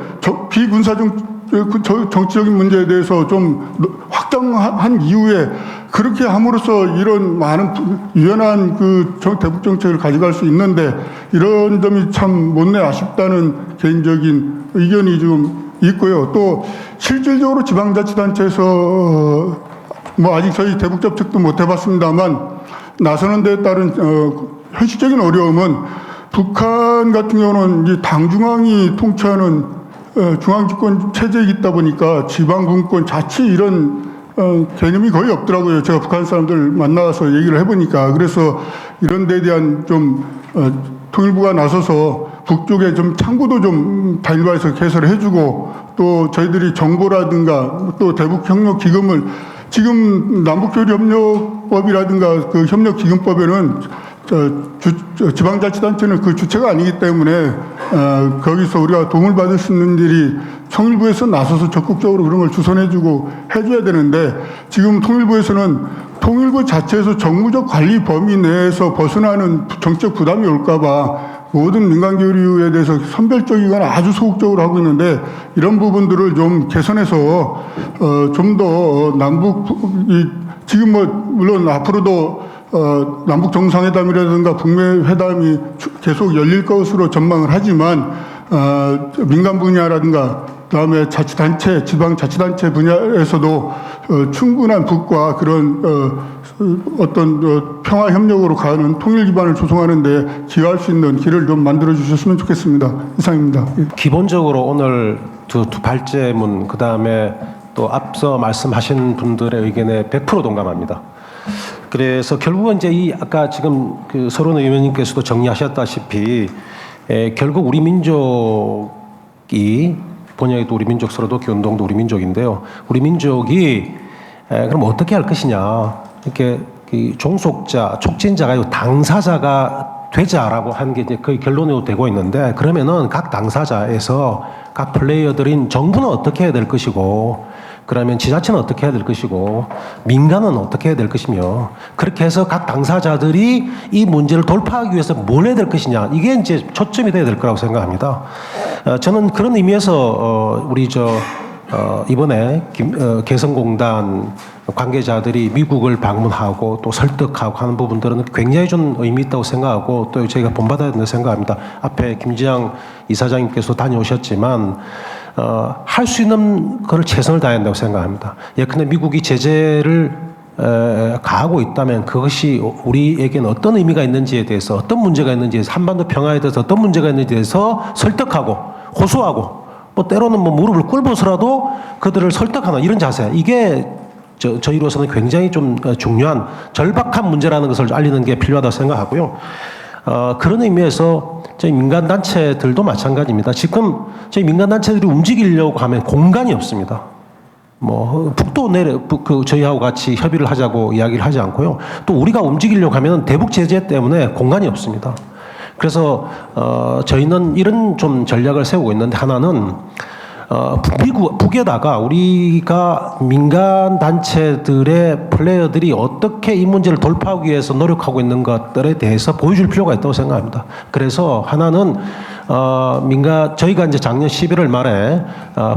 비군사적 정치적인 문제에 대해서 좀 확장한 이후에 그렇게 함으로써 이런 많은 유연한 대북 정책을 가져갈 수 있는데 이런 점이 참 못내 아쉽다는 개인적인 의견이 좀 있고요. 또 실질적으로 지방자치단체에서 뭐 아직 저희 대북 접촉도 못 해봤습니다만 나서는 데에 따른 현실적인 어려움은 북한 같은 경우는 이제 당중앙이 통치하는 중앙집권 체제에 있다 보니까 지방분권 자치 이런 개념이 거의 없더라고요. 제가 북한 사람들 만나서 얘기를 해보니까. 그래서 이런 데에 대한 좀 통일부가 나서서 북쪽에 좀 창구도 좀 단일화해서 개설을 해주고 또 저희들이 정보라든가 또 대북협력기금을 지금 남북교류협력법이라든가 협력기금법에는 지방자치단체는 그 주체가 아니기 때문에 거기서 우리가 도움을 받을 수 있는 일이 통일부에서 나서서 적극적으로 그런 걸 주선해주고 해줘야 되는데 지금 통일부에서는 통일부 자체에서 정무적 관리 범위 내에서 벗어나는 정책 부담이 올까봐 모든 민간교류에 대해서 선별적이거나 아주 소극적으로 하고 있는데 이런 부분들을 좀 개선해서 좀 더 지금 뭐 물론 앞으로도 남북 정상회담이라든가 북미 회담이 계속 열릴 것으로 전망을 하지만 민간 분야라든가 그다음에 자치단체, 지방자치단체 분야에서도 충분한 북과 그런 어떤 평화 협력으로 가는 통일 기반을 조성하는 데 기여할 수 있는 길을 좀 만들어 주셨으면 좋겠습니다. 이상입니다. 기본적으로 오늘 두 발제문 그다음에 또 앞서 말씀하신 분들의 의견에 100% 동감합니다. 그래서 결국은 이제 아까 지금 서른 의원님께서도 정리하셨다시피 결국 우리 민족이 본영에도 우리 민족 서로도 기운동도 우리 민족인데요. 우리 민족이 그럼 어떻게 할 것이냐. 이렇게 종속자, 촉진자가 아니고 당사자가 되자라고 하는 게 이제 거의 결론으로 되고 있는데 그러면은 각 당사자에서 각 플레이어들인 정부는 어떻게 해야 될 것이고 그러면 지자체는 어떻게 해야 될 것이고 민간은 어떻게 해야 될 것이며 그렇게 해서 각 당사자들이 이 문제를 돌파하기 위해서 뭘 해야 될 것이냐 이게 이제 초점이 돼야 될 거라고 생각합니다. 저는 그런 의미에서 우리 이번에 개성공단 관계자들이 미국을 방문하고 또 설득하고 하는 부분들은 굉장히 좀 의미 있다고 생각하고 또 저희가 본받아야 된다고 생각합니다. 앞에 김진양 이사장님께서 다녀오셨지만 할 수 있는 것을 최선을 다해야 한다고 생각합니다. 예컨대 미국이 제재를 가하고 있다면 그것이 우리에게는 어떤 의미가 있는지에 대해서 어떤 문제가 있는지에 대해서 한반도 평화에 대해서 어떤 문제가 있는지에 대해서 설득하고 호소하고 뭐 때로는 뭐 무릎을 꿇고서라도 그들을 설득하는 이런 자세 이게 저희로서는 굉장히 좀 중요한 절박한 문제라는 것을 알리는 게 필요하다고 생각하고요. 그런 의미에서 저희 민간단체들도 마찬가지입니다. 지금 저희 민간단체들이 움직이려고 하면 공간이 없습니다. 뭐 북도 저희하고 같이 협의를 하자고 이야기를 하지 않고요. 또 우리가 움직이려고 하면 대북 제재 때문에 공간이 없습니다. 그래서 저희는 이런 좀 전략을 세우고 있는데 하나는 북에다가 우리가 민간 단체들의 플레이어들이 어떻게 이 문제를 돌파하기 위해서 노력하고 있는 것들에 대해서 보여줄 필요가 있다고 생각합니다. 그래서 하나는 저희가 이제 작년 11월 말에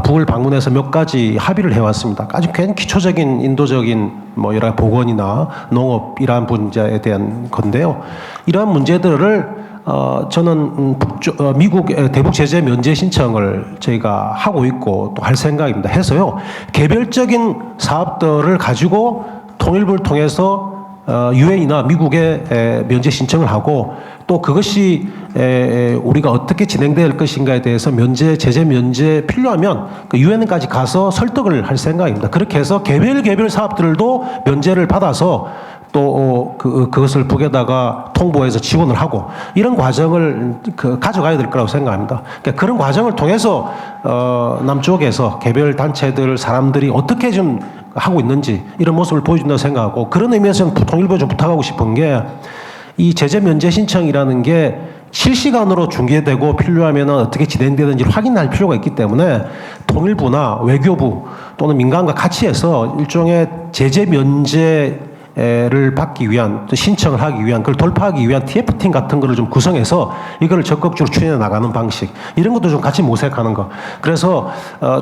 북을 방문해서 몇 가지 합의를 해왔습니다. 아주 굉장히 기초적인 인도적인 뭐 여러 보건이나 농업 이러한 문제에 대한 건데요. 이러한 문제들을 저는 미국 대북 제재 면제 신청을 저희가 하고 있고 또 할 생각입니다. 해서요. 개별적인 사업들을 가지고 통일부를 통해서 유엔이나 미국에 면제 신청을 하고 또 그것이 우리가 어떻게 진행될 것인가에 대해서 제재 면제 필요하면 그 유엔까지 가서 설득을 할 생각입니다. 그렇게 해서 개별 사업들도 면제를 받아서 또 그것을 북에다가 통보해서 지원을 하고 이런 과정을 가져가야 될 거라고 생각합니다. 그러니까 그런 과정을 통해서 남쪽에서 개별 단체들 사람들이 어떻게 좀 하고 있는지 이런 모습을 보여준다고 생각하고 그런 의미에서는 통일부에 좀 부탁하고 싶은 게 이 제재 면제 신청이라는 게 실시간으로 중계되고 필요하면 어떻게 진행되는지 확인할 필요가 있기 때문에 통일부나 외교부 또는 민간과 같이 해서 일종의 제재 면제를 받기 위한 또 신청을 하기 위한 그걸 돌파하기 위한 TF팀 같은 거를 좀 구성해서 이거를 적극적으로 추진해 나가는 방식 이런 것도 좀 같이 모색하는 거 그래서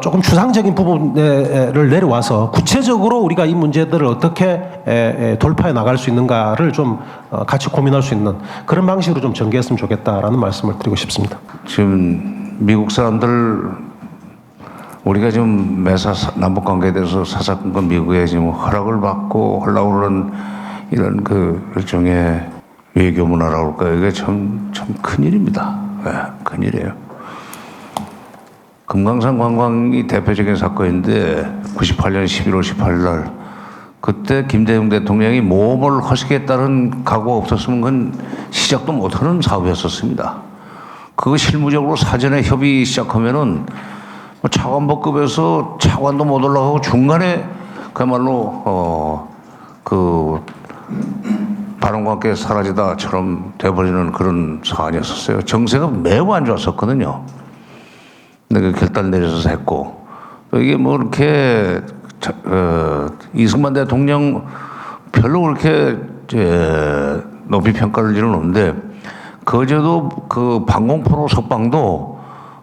조금 추상적인 부분을 내려와서 구체적으로 우리가 이 문제들을 어떻게 돌파해 나갈 수 있는가를 좀 같이 고민할 수 있는 그런 방식으로 좀 전개했으면 좋겠다라는 말씀을 드리고 싶습니다. 지금 미국 사람들 우리가 지금 남북 관계에 대해서 사사건건 미국에 지금 허락을 받고 하려고 그러는 이런 그 일종의 외교 문화라고 할까요? 이게 참 큰일입니다. 네, 큰일이에요. 금강산 관광이 대표적인 사건인데 98년 11월 18일 날 그때 김대중 대통령이 모험을 하시겠다는 각오가 없었으면 그건 시작도 못하는 사업이었었습니다. 그거 실무적으로 사전에 협의 시작하면은 차관보급에서 차관도 못 올라가고 중간에 그야말로 발언과 함께 사라지다처럼 돼버리는 그런 사안이었었어요. 정세가 매우 안 좋았었거든요. 근데 그 결단 내려서 했고 또 이게 뭐 이렇게 이승만 대통령 별로 그렇게 높이 평가를 일은 없는데 그제도 그 방공 프로 석방도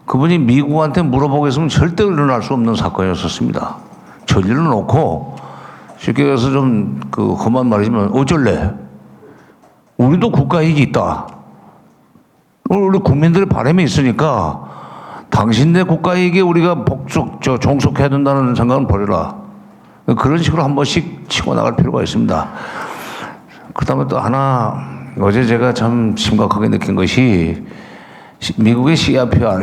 그분이 미국한테 물어보겠으면 절대 일어날 수 없는 사건이었었습니다. 저질러 놓고 쉽게 해서 좀 험한 말이지만 어쩔래? 우리도 국가이익이 있다. 우리 국민들의 바람이 있으니까 당신네 국가이익에 우리가 종속해야 된다는 생각은 버려라. 그런 식으로 한 번씩 치고 나갈 필요가 있습니다. 그 다음에 또 하나 어제 제가 참 심각하게 느낀 것이 미국의 CFR,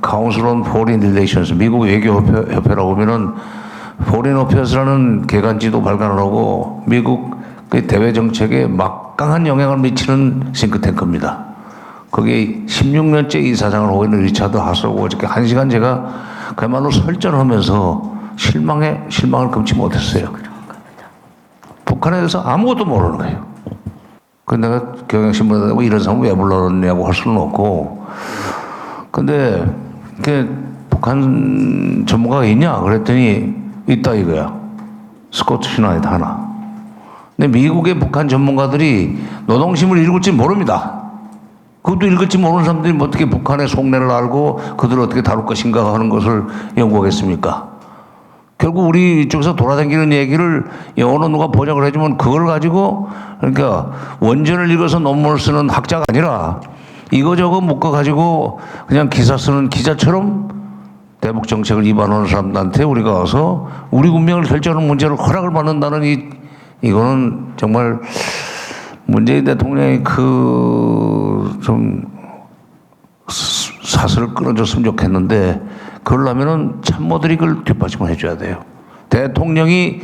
Council on Foreign Relations, 미국 외교협회라고 하면은 Foreign Affairs라는 개간지도 발간을 하고 미국 그 대외 정책에 막강한 영향을 미치는 싱크탱크입니다. 거기에 16년째 이사장을 하고 있는 리차드 하스하고 어저께 1시간 제가 그야말로 설전하면서 실망을 금치 못했어요. 북한에 대해서 아무것도 모르는 거예요. 근데 내가 경향신문에 대고 이런 사람 왜 불러놨냐고 할 수는 없고. 근데 북한 전문가가 있냐? 그랬더니 있다 이거야. 스코트 슈나이트 하나. 근데 미국의 북한 전문가들이 노동신문을 읽을지 모릅니다. 그것도 읽을지 모르는 사람들이 어떻게 북한의 속내를 알고 그들을 어떻게 다룰 것인가 하는 것을 연구하겠습니까? 결국 우리 이쪽에서 돌아다니는 얘기를 영어로 누가 번역을 해주면 그걸 가지고 그러니까 원전을 읽어서 논문을 쓰는 학자가 아니라 이거저거 묶어가지고 그냥 기사 쓰는 기자처럼 대북 정책을 위반하는 사람들한테 우리가 와서 우리 운명을 결정하는 문제를 허락을 받는다는 이거는 정말 문재인 대통령이 좀 사슬을 끊어줬으면 좋겠는데 그러려면은 참모들이 그걸 뒷받침을 해줘야 돼요. 대통령이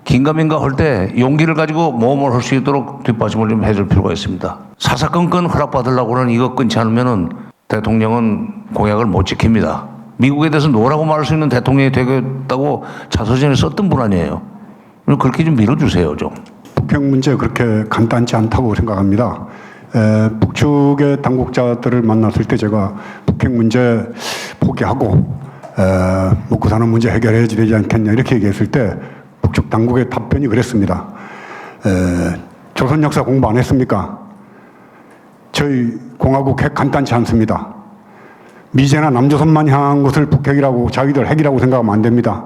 긴가민가 할 때 용기를 가지고 모험을 할 수 있도록 뒷받침을 좀 해줄 필요가 있습니다. 사사건건 허락받으려고는 이거 끊지 않으면은 대통령은 공약을 못 지킵니다. 미국에 대해서 노라고 말할 수 있는 대통령이 되겠다고 자서전에 썼던 분 아니에요. 그렇게 좀 밀어주세요, 좀. 북핵 문제 그렇게 간단치 않다고 생각합니다. 북측의 당국자들을 만났을 때 제가 북핵 문제 포기하고 먹고 사는 문제 해결해야 되지 않겠냐 이렇게 얘기했을 때 북측 당국의 답변이 그랬습니다. 조선 역사 공부 안 했습니까? 저희 공화국 핵 간단치 않습니다. 미제나 남조선만 향한 것을 북핵이라고 자기들 핵이라고 생각하면 안 됩니다.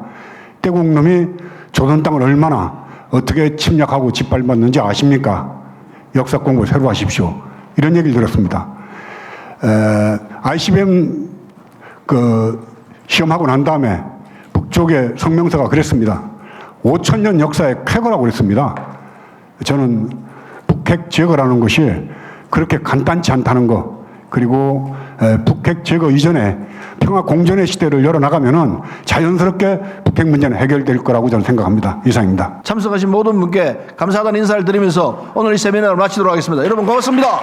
태국 놈이 조선 땅을 얼마나 어떻게 침략하고 짓밟았는지 아십니까? 역사 공부 새로 하십시오. 이런 얘기를 들었습니다. ICBM 시험하고 난 다음에 북쪽의 성명서가 그랬습니다. 5,000년 역사의 쾌거라고 그랬습니다. 저는 북핵 제거라는 것이 그렇게 간단치 않다는 거, 그리고 북핵 제거 이전에 평화 공존의 시대를 열어나가면은 자연스럽게 북핵 문제는 해결될 거라고 저는 생각합니다. 이상입니다. 참석하신 모든 분께 감사하다는 인사를 드리면서 오늘 이 세미나를 마치도록 하겠습니다. 여러분 고맙습니다.